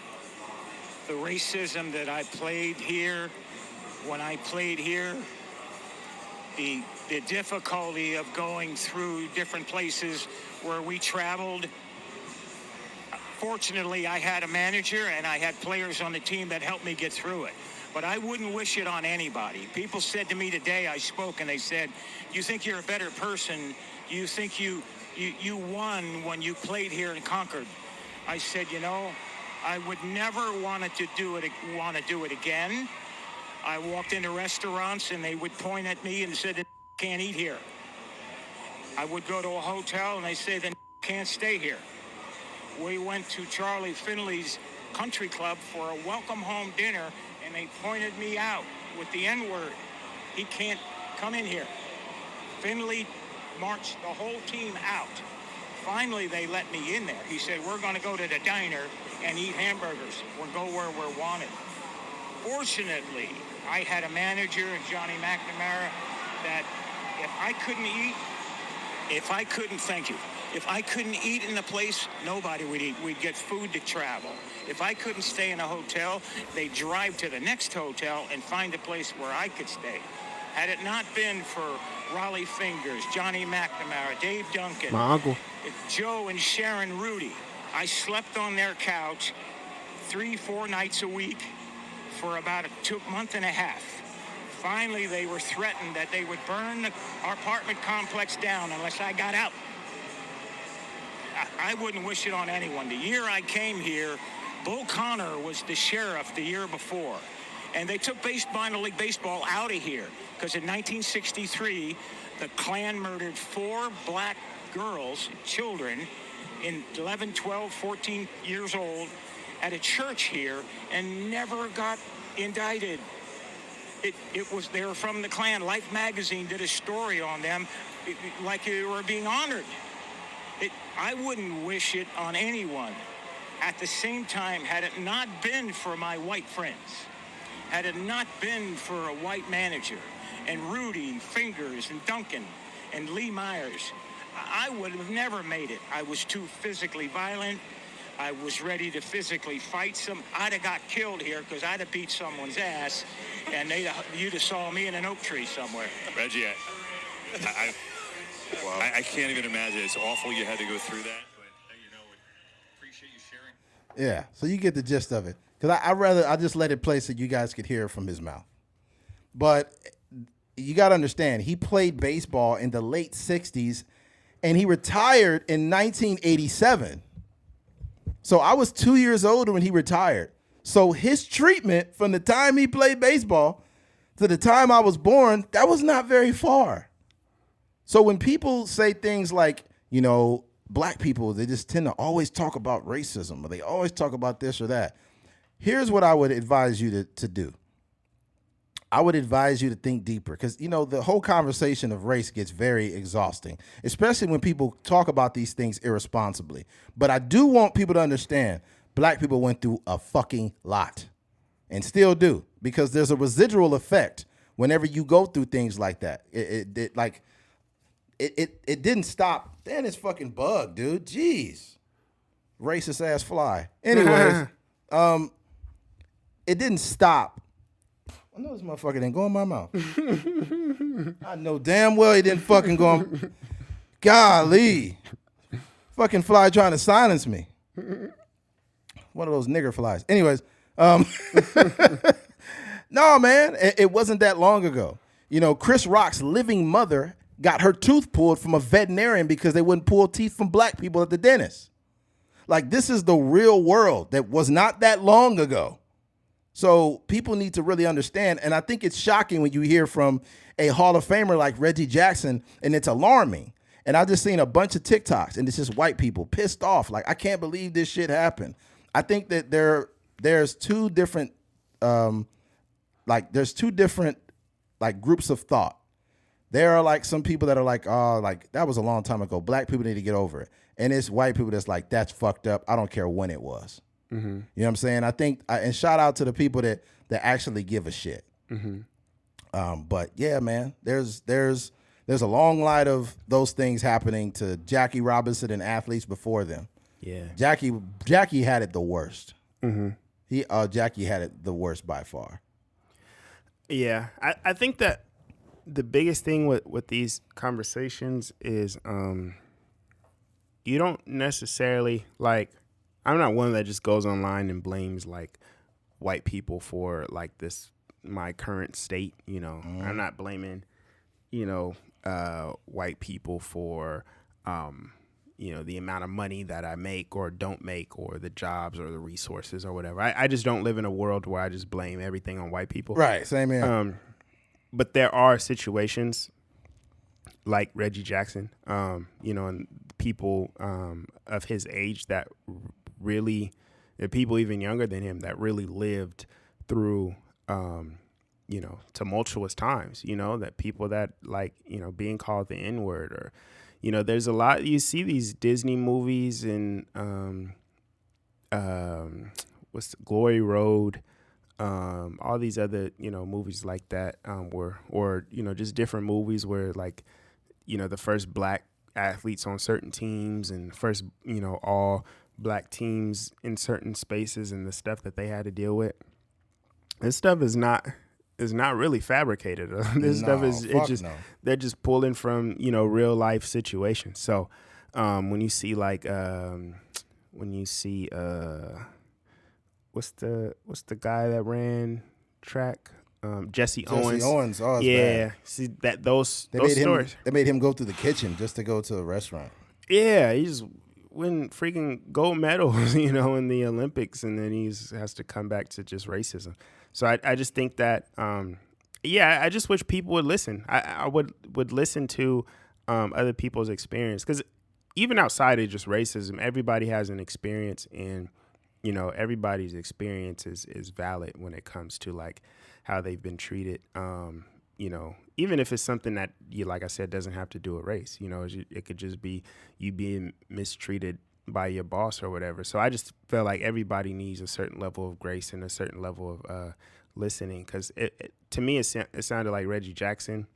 The racism that I played here, when I played here, the difficulty of going through different places where we traveled. Fortunately, I had a manager and I had players on the team that helped me get through it. But I wouldn't wish it on anybody. People said to me today, I spoke, and they said, you think you're a better person? You think you won when you played here in Concord? I said, I would never want to do it again. I walked into restaurants, and they would point at me and said, can't eat here. I would go to a hotel, and they say, then can't stay here. We went to Charlie Finley's country club for a welcome home dinner, and they pointed me out with the N-word. He can't come in here. Finley marched the whole team out. Finally, they let me in there. He said, we're going to go to the diner and eat hamburgers. We'll go where we're wanted. Fortunately, I had a manager, Johnny McNamara, that if I couldn't eat in the place, nobody would eat. We'd get food to travel. If I couldn't stay in a hotel, they'd drive to the next hotel and find a place where I could stay. Had it not been for Raleigh Fingers, Johnny McNamara, Dave Duncan, my uncle, Joe and Sharon Rudy, I slept on their couch 3-4 nights a week for about a month and a half. Finally, they were threatened that they would burn our apartment complex down unless I got out. I wouldn't wish it on anyone. The year I came here, Bull Connor was the sheriff the year before. And they took minor league baseball out of here because in 1963, the Klan murdered 4 black girls, children, in 11, 12, 14 years old at a church here and never got indicted. They were from the Klan. Life magazine did a story on them like they were being honored. I wouldn't wish it on anyone. At the same time, had it not been for my white friends, had it not been for a white manager, and Rudy, Fingers, and Duncan, and Lee Myers, I would have never made it. I was too physically violent. I was ready to physically fight I'd have got killed here because I'd have beat someone's ass, and you'd have saw me in an oak tree somewhere. Reggie, I can't even imagine. It's awful you had to go through that, but appreciate you sharing. Yeah, so you get the gist of it. Because I just let it play so you guys could hear it from his mouth. But you got to understand, he played baseball in the late 60s, and he retired in 1987. So I was 2 years older when he retired. So his treatment from the time he played baseball to the time I was born, that was not very far. So when people say things like, you know, black people, they just tend to always talk about racism or they always talk about this or that. Here's what I would advise you to do. I would advise you to think deeper because, you know, the whole conversation of race gets very exhausting, especially when people talk about these things irresponsibly. But I do want people to understand black people went through a fucking lot and still do because there's a residual effect whenever you go through things like that. It didn't stop. Damn, this fucking bug, dude. Jeez. Racist ass fly. Anyways, it didn't stop. I know this motherfucker didn't go in my mouth. I know damn well he didn't fucking go in. Golly. Fucking fly trying to silence me. One of those nigger flies. Anyways, no, man, it wasn't that long ago. You know, Chris Rock's living mother got her tooth pulled from a veterinarian because they wouldn't pull teeth from black people at the dentist. Like, this is the real world that was not that long ago. So people need to really understand. And I think it's shocking when you hear from a Hall of Famer like Reggie Jackson, and it's alarming. And I just seen a bunch of TikToks, and it's just white people pissed off. Like, I can't believe this shit happened. I think that there's two different groups of thought. There are like some people that are like, oh, like that was a long time ago. Black people need to get over it. And it's white people that's like, that's fucked up. I don't care when it was. Mm-hmm. You know what I'm saying? I think, and shout out to the people that actually give a shit. Mm-hmm. But yeah, man, there's a long line of those things happening to Jackie Robinson and athletes before them. Yeah, Jackie had it the worst. Mm-hmm. Jackie had it the worst by far. Yeah, I think that the biggest thing with these conversations is you don't necessarily like. I'm not one that just goes online and blames like white people for like this my current state. You know, I'm not blaming white people for the amount of money that I make or don't make or the jobs or the resources or whatever. I just don't live in a world where I just blame everything on white people. Right. Same here. But there are situations like Reggie Jackson, and people of his age that really, people even younger than him that really lived through, tumultuous times, that people that like, being called the N-word or, there's a lot, you see these Disney movies and what's the Glory Road, all these other, movies like that, or just different movies where like, the first black athletes on certain teams and first, all black teams in certain spaces and the stuff that they had to deal with. This stuff is not really fabricated. Stuff is they're just pulling from, real life situations. So when you see like what's the guy that ran track? Jesse Owens. Oh, yeah. bad. See that those made stories. They made him go through the kitchen just to go to a restaurant. Yeah, he just win freaking gold medals, in the Olympics, and then he has to come back to just racism. So I just think that, I just wish people would listen. I would listen to other people's experience, because even outside of just racism, everybody has an experience, and everybody's experience is valid when it comes to like how they've been treated. Even if it's something that like I said, doesn't have to do with race, it could just be you being mistreated by your boss or whatever. So I just feel like everybody needs a certain level of grace and a certain level of listening, because to me, it sounded like Reggie Jackson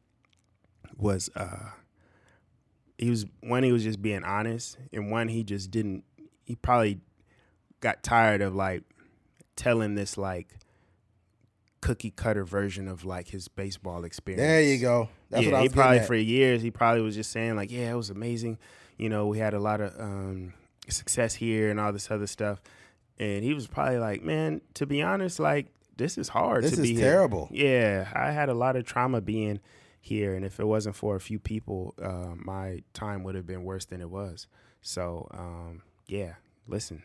was, he was just being honest, and one, he probably got tired of like telling this like cookie cutter version of like his baseball experience. There you go. That's what I was probably for years he probably was just saying like, yeah, it was amazing. We had a lot of success here and all this other stuff. And he was probably like, man, to be honest, like this is hard. This to be is terrible. Here. Yeah, I had a lot of trauma being here, and if it wasn't for a few people, my time would have been worse than it was. So, listen.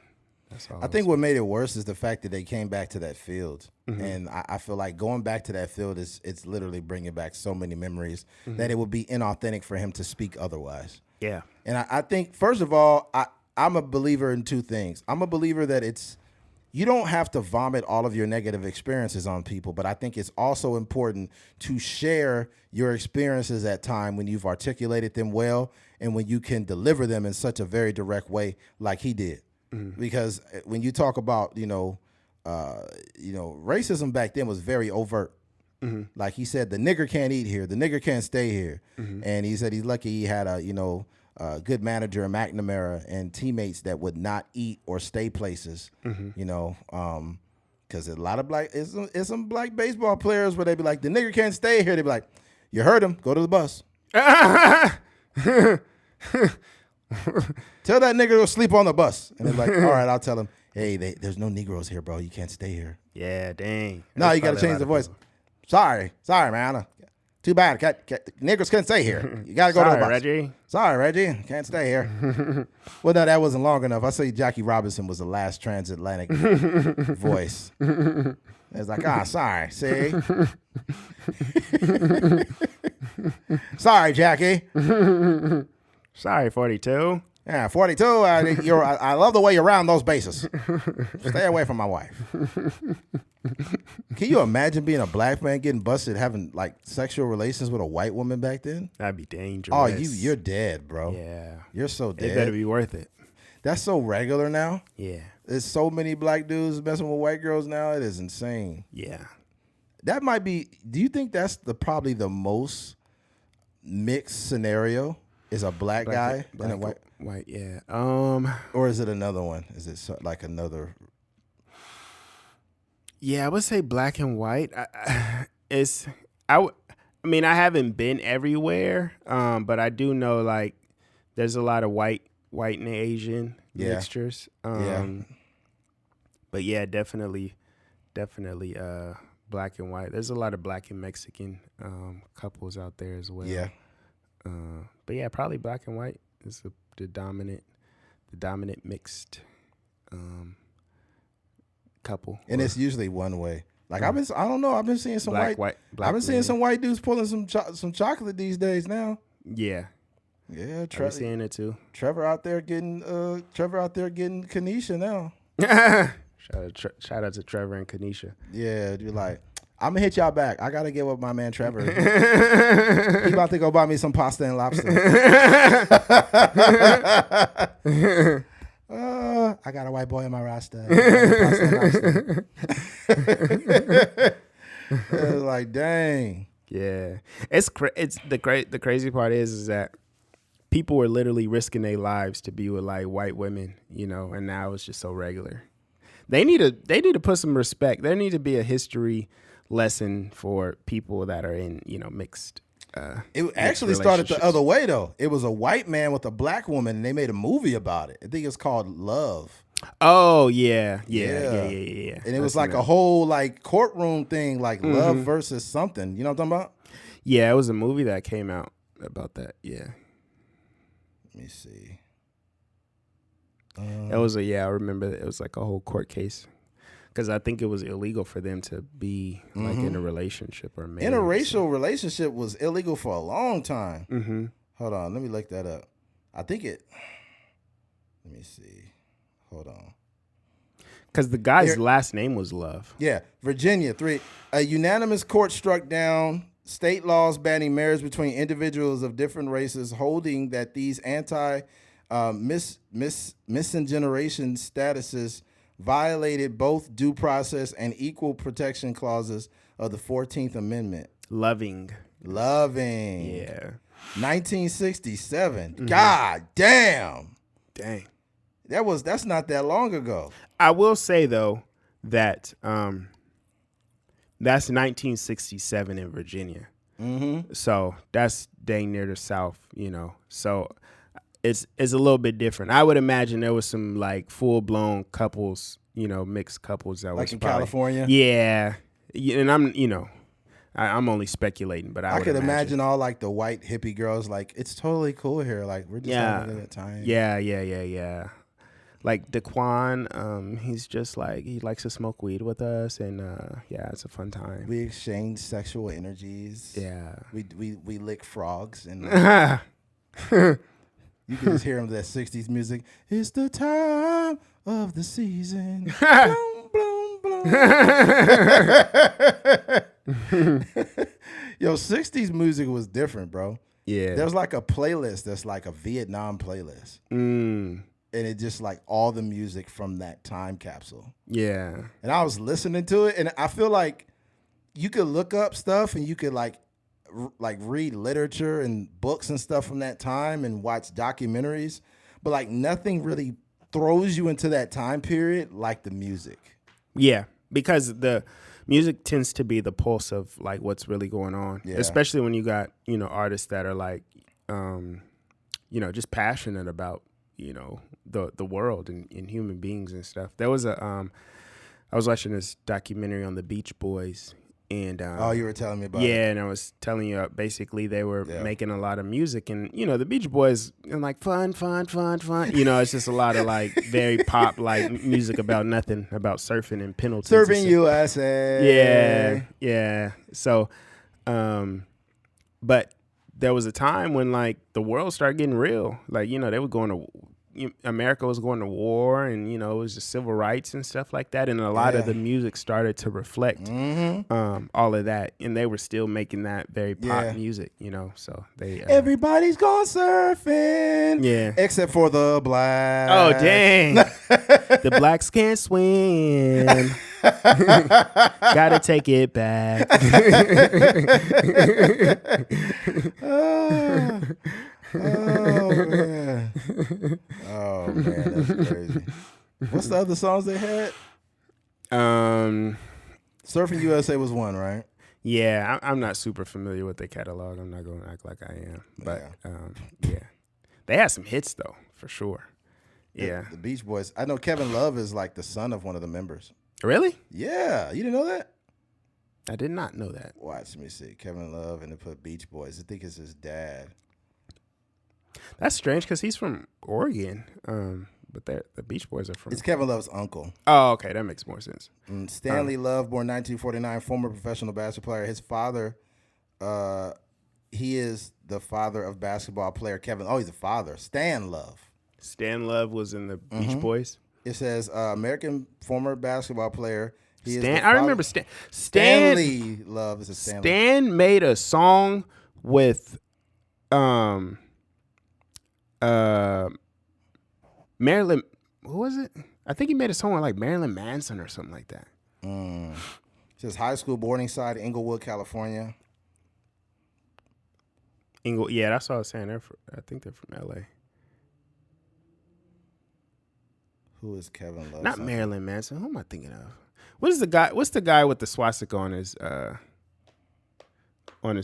That's all. I think what made it worse is the fact that they came back to that field, and I feel like going back to that field it's literally bringing back so many memories that it would be inauthentic for him to speak otherwise. Yeah. And I think, first of all, I'm a believer in two things. I'm a believer that you don't have to vomit all of your negative experiences on people, but I think it's also important to share your experiences at time when you've articulated them well and when you can deliver them in such a very direct way like he did. Because when you talk about, racism back then was very overt. Like he said, the nigger can't eat here. The nigger can't stay here. And he said he's lucky he had a good manager in McNamara and teammates that would not eat or stay places, because a lot of it's some black baseball players where they be like, the nigger can't stay here. They be like, you heard him, go to the bus. Tell that nigga to sleep on the bus. And they're like, all right, I'll tell him, hey, there's no Negroes here, bro. You can't stay here. Yeah, dang. No, you got to change the voice. Sorry, man. Too bad. Niggers can't stay here. You got to go to the bus. Reggie. Sorry, Reggie. Can't stay here. Well, no, that wasn't long enough. I say Jackie Robinson was the last transatlantic voice. It's like, sorry. See? Sorry, Jackie. Sorry, 42. Yeah, 42. I love the way you round those bases. Stay away from my wife. Can you imagine being a black man getting busted having like sexual relations with a white woman back then? That'd be dangerous. Oh, you're dead, bro. Yeah. You're so dead. It better be worth it. That's so regular now. Yeah. There's so many black dudes messing with white girls now. It is insane. Yeah. That might be. Do you think that's probably the most mixed scenario? Is a black guy and a white? Yeah. Or is it another one? Is it like another? Yeah, I would say black and white. I mean, I haven't been everywhere, but I do know like there's a lot of white and Asian mixtures. But yeah, definitely black and white. There's a lot of black and Mexican couples out there as well. Yeah. But yeah, probably black and white is the dominant mixed couple. And it's usually one way. Like I don't know. I've been seeing some black I've been seeing some white dudes pulling some chocolate these days now. Yeah. Yeah, I'm seeing it too. Trevor out there getting Kanisha now. Shout out to Trevor and Kanisha. Yeah, you're like, I'm gonna hit y'all back. I gotta get with my man Trevor. He about to go buy me some pasta and lobster. I got a white boy in my roster. It's like, dang. Yeah, it's the crazy part is that people were literally risking their lives to be with like white women, and now it's just so regular. They need to put some respect. There need to be a history lesson for people that are in mixed. It actually started the other way though. It was a white man with a black woman, and they made a movie about it. I think it's called Love. Oh yeah. And it was like a whole like courtroom thing, like love versus something. You know what I'm talking about? Yeah, it was a movie that came out about that. Yeah. Let me see. I remember it was like a whole court case. Because I think it was illegal for them to be like in a relationship or married. Interracial relationship was illegal for a long time. Mm-hmm. Hold on, let me look that up. I think it. Let me see. Hold on. Because the guy's last name was Love. Yeah, Virginia 3. A unanimous court struck down state laws banning marriage between individuals of different races, holding that these miscegeneration statuses violated both due process and equal protection clauses of the 14th Amendment. Loving. Yeah. 1967. Mm-hmm. God damn. Dang. That's not that long ago. I will say though that that's 1967 in Virginia. Mm-hmm. So that's dang near the South, So it's a little bit different. I would imagine there was some like full blown couples, mixed couples that like was in probably, California. Yeah, and I'm only speculating, but I could imagine all like the white hippie girls like it's totally cool here. Like we're just having a good time. Yeah. like Daquan, he's just like, he likes to smoke weed with us, and yeah, it's a fun time. We exchange sexual energies. Yeah. We lick frogs and you can just hear him that 60s music. It's the time of the season. Bloom, bloom, bloom. Yo, 60s music was different, bro. Yeah. There's like a playlist that's like a Vietnam playlist. And it just like all the music from that time capsule. Yeah. And I was listening to it, and I feel like you could look up stuff and you could like read literature and books and stuff from that time and watch documentaries, but like nothing really throws you into that time period like the music. Yeah, because the music tends to be the pulse of like what's really going on, especially when you got, you know, artists that are like, you know, just passionate about, you know, the world and human beings and stuff. There was I was watching this documentary on the Beach Boys. And you were telling me about it. Yeah, and I was telling you basically they were making a lot of music, and you know the Beach Boys and like fun. You know, it's just a lot of like very pop like music about nothing, about surfing and penalties. Surfing USA. Yeah. So, but there was a time when like the world started getting real. Like, you know, they were going to America was going to war, and you know it was just civil rights and stuff like that, and a lot of the music started to reflect all of that, and they were still making that very pop music, you know. So they everybody's gone surfing, except for the blacks. Oh dang, the blacks can't swim. Gotta take it back. Oh man, that's crazy. What's the other songs they had? Surfing USA was one, right? Yeah, I'm not super familiar with their catalog. I'm not going to act like I am, but yeah, they had some hits though, for sure. Yeah, the Beach Boys. I know Kevin Love is like the son of one of the members. Really? Yeah, you didn't know that? I did not know that. Watch me see Kevin Love and they put Beach Boys. I think it's his dad. That's strange because he's from Oregon, but the Beach Boys are from. It's Kevin Love's uncle. Oh, okay, that makes more sense. Stanley Love, born 1949, former professional basketball player. His father, he is the father of basketball player Kevin. Oh, he's the father. Stan Love. Stan Love was in the Beach Boys. It says American former basketball player. I remember Stanley Love is a Stanley. Stan made a song with Marilyn, who was it? I think he made a song with like Marilyn Manson or something like that. It says high school boarding side, Inglewood, California. Yeah, that's what I was saying. I think they're from LA. Who is Kevin Love? Not Marilyn Manson. Who am I thinking of? What's the guy with the swastika on his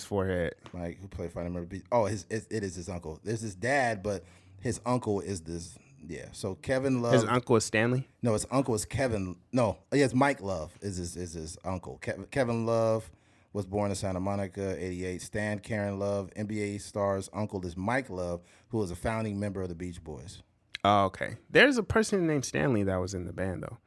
forehead? Like, who played Fighting Murder Beach? Oh, it is his uncle. There's his dad, but his uncle is this. Yeah, so Kevin Love. His uncle is Stanley? No, his uncle is Kevin. No, yes, Mike Love is his uncle. Kevin Love was born in Santa Monica, 88. Stan Karen Love, NBA star's uncle, is Mike Love, who was a founding member of the Beach Boys. Oh, okay. There's a person named Stanley that was in the band though.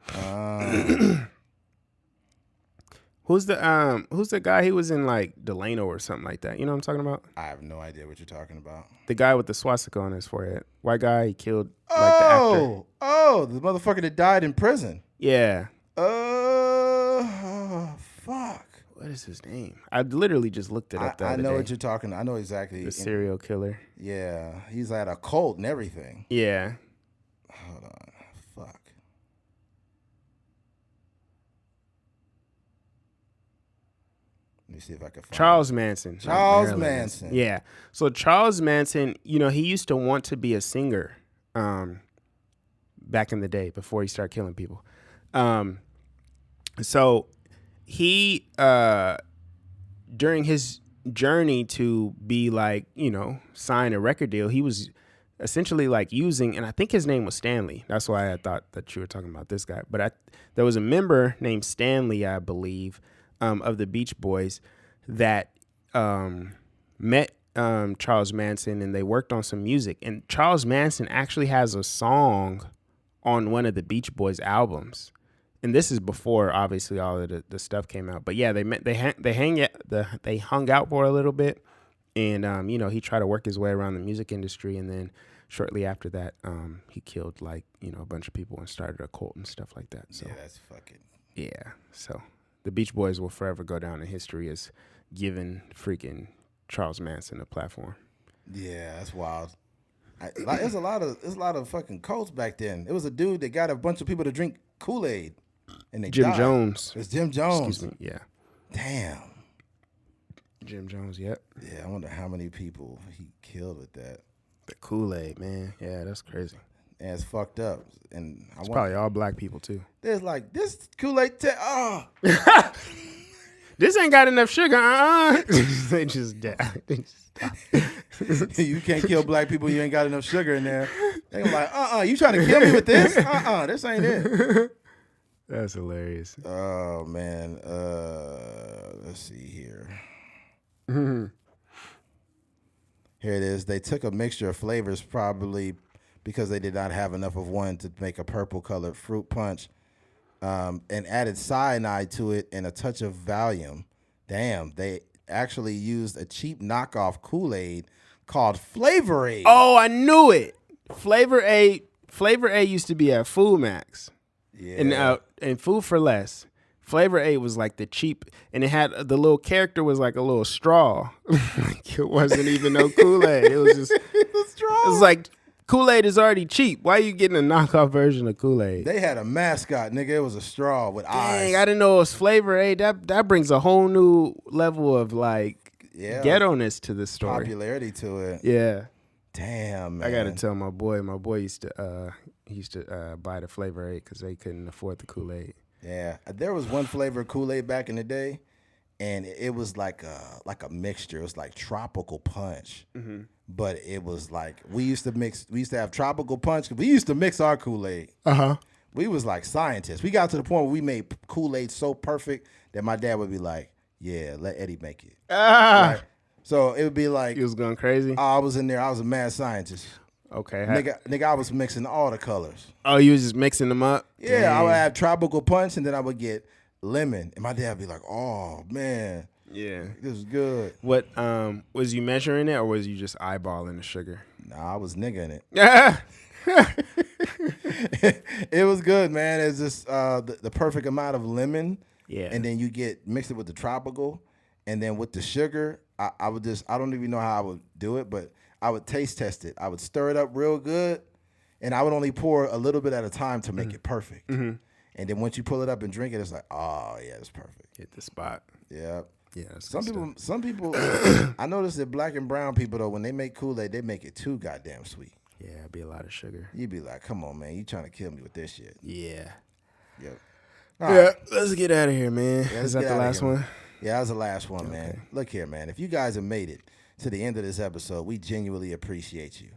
Who's the guy? He was in like Delano or something like that. You know what I'm talking about? I have no idea what you're talking about. The guy with the swastika on his forehead. White guy, he killed like the actor. Oh, the motherfucker that died in prison. Yeah. Fuck. What is his name? I literally just looked it up the other day. I know what you're talking. I know exactly. The serial killer. Yeah, he's at a cult and everything. Yeah. Hold on. Fuck. Let me see if I can find Charles Manson. Charles Manson. Yeah. So Charles Manson, you know, he used to want to be a singer back in the day before he started killing people. So he, during his journey to be like, you know, sign a record deal, he was essentially like using, and I think his name was Stanley. That's why I thought that you were talking about this guy. But there was a member named Stanley, I believe, of the Beach Boys that met Charles Manson, and they worked on some music. And Charles Manson actually has a song on one of the Beach Boys albums. And this is before, obviously, all of the stuff came out. But yeah, they hung out for a little bit, and he tried to work his way around the music industry. And then shortly after that, he killed a bunch of people and started a cult and stuff like that. So yeah, that's fucking. Yeah, so the Beach Boys will forever go down in history as giving freaking Charles Manson a platform. Yeah, that's wild. There's a lot of fucking cults back then. It was a dude that got a bunch of people to drink Kool-Aid. And they Jim died. Jones. It's Jim Jones. Excuse me. Yeah. Damn. Jim Jones. Yep. Yeah, I wonder how many people he killed with that. The Kool-Aid, man. Yeah, that's crazy. And it's fucked up. And it's probably all black people too. There's like this Kool-Aid. This ain't got enough sugar. They just die. You can't kill black people. You ain't got enough sugar in there. They like, you trying to kill me with this? This ain't it. That's hilarious. Oh man. Let's see here. Here it is. They took a mixture of flavors, probably because they did not have enough of one to make a purple colored fruit punch, and added cyanide to it and a touch of Valium. Damn, they actually used a cheap knockoff Kool-Aid called Flavor Aid. Oh, I knew it. Flavor Aid used to be at Food Max. Yeah. And Food for Less. Flavor Aid was like the cheap, and it had the little character was like a little straw. Like it wasn't even no Kool-Aid. It was just the straw. It was like Kool-Aid is already cheap. Why are you getting a knockoff version of Kool-Aid? They had a mascot, nigga. It was a straw with eyes. Dang, I didn't know it was Flavor Aid. That brings a whole new level of ghetto-ness to the story. Popularity to it. Yeah. Damn, man. I gotta tell my boy. My boy used to buy the Flavor Aid because they couldn't afford the Kool-Aid. Yeah, there was one flavor of Kool-Aid back in the day, and it was like a mixture. It was like tropical punch, but it was like we used to have tropical punch. We used to mix our Kool-Aid. We was like scientists. We got to the point where we made Kool-Aid so perfect that my dad would be like, "Yeah, let Eddie make it." Right? So it would be like he was going crazy. I was in there. I was a mad scientist. Okay, nigga, I was mixing all the colors. Oh, you was just mixing them up? Yeah, Dang. I would have tropical punch, and then I would get lemon, and my dad would be like, "Oh man, yeah, this is good." What was you measuring it, or was you just eyeballing the sugar? Nah, I was nigging it. Yeah, it was good, man. It's just the perfect amount of lemon. Yeah, and then you mix it with the tropical, and then with the sugar, I don't even know how I would do it, but I would taste test it. I would stir it up real good, and I would only pour a little bit at a time to make it perfect. And then once you pull it up and drink it, it's like, oh yeah, it's perfect. Hit the spot. Yeah. Yeah. Some people. I noticed that black and brown people though, when they make Kool-Aid, they make it too goddamn sweet. Yeah, it'd be a lot of sugar. You'd be like, come on, man, you trying to kill me with this shit? Yeah. Yep. Right. Let's get out of here, man. Yeah, is that the last one? Yeah, that was the last one, man. Look here, man. If you guys have made it to the end of this episode, we genuinely appreciate you.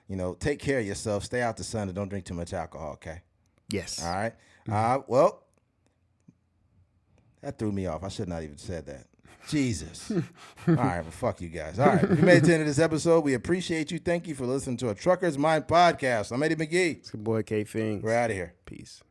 You know, take care of yourself. Stay out the sun and don't drink too much alcohol, okay? Yes. All right. Well, that threw me off. I should not even said that. Jesus. All right, well, fuck you guys. All right. If you made it to the end of this episode, we appreciate you. Thank you for listening to a Trucker's Mind podcast. I'm Eddie McGee. It's your boy K Fing. We're out of here. Peace.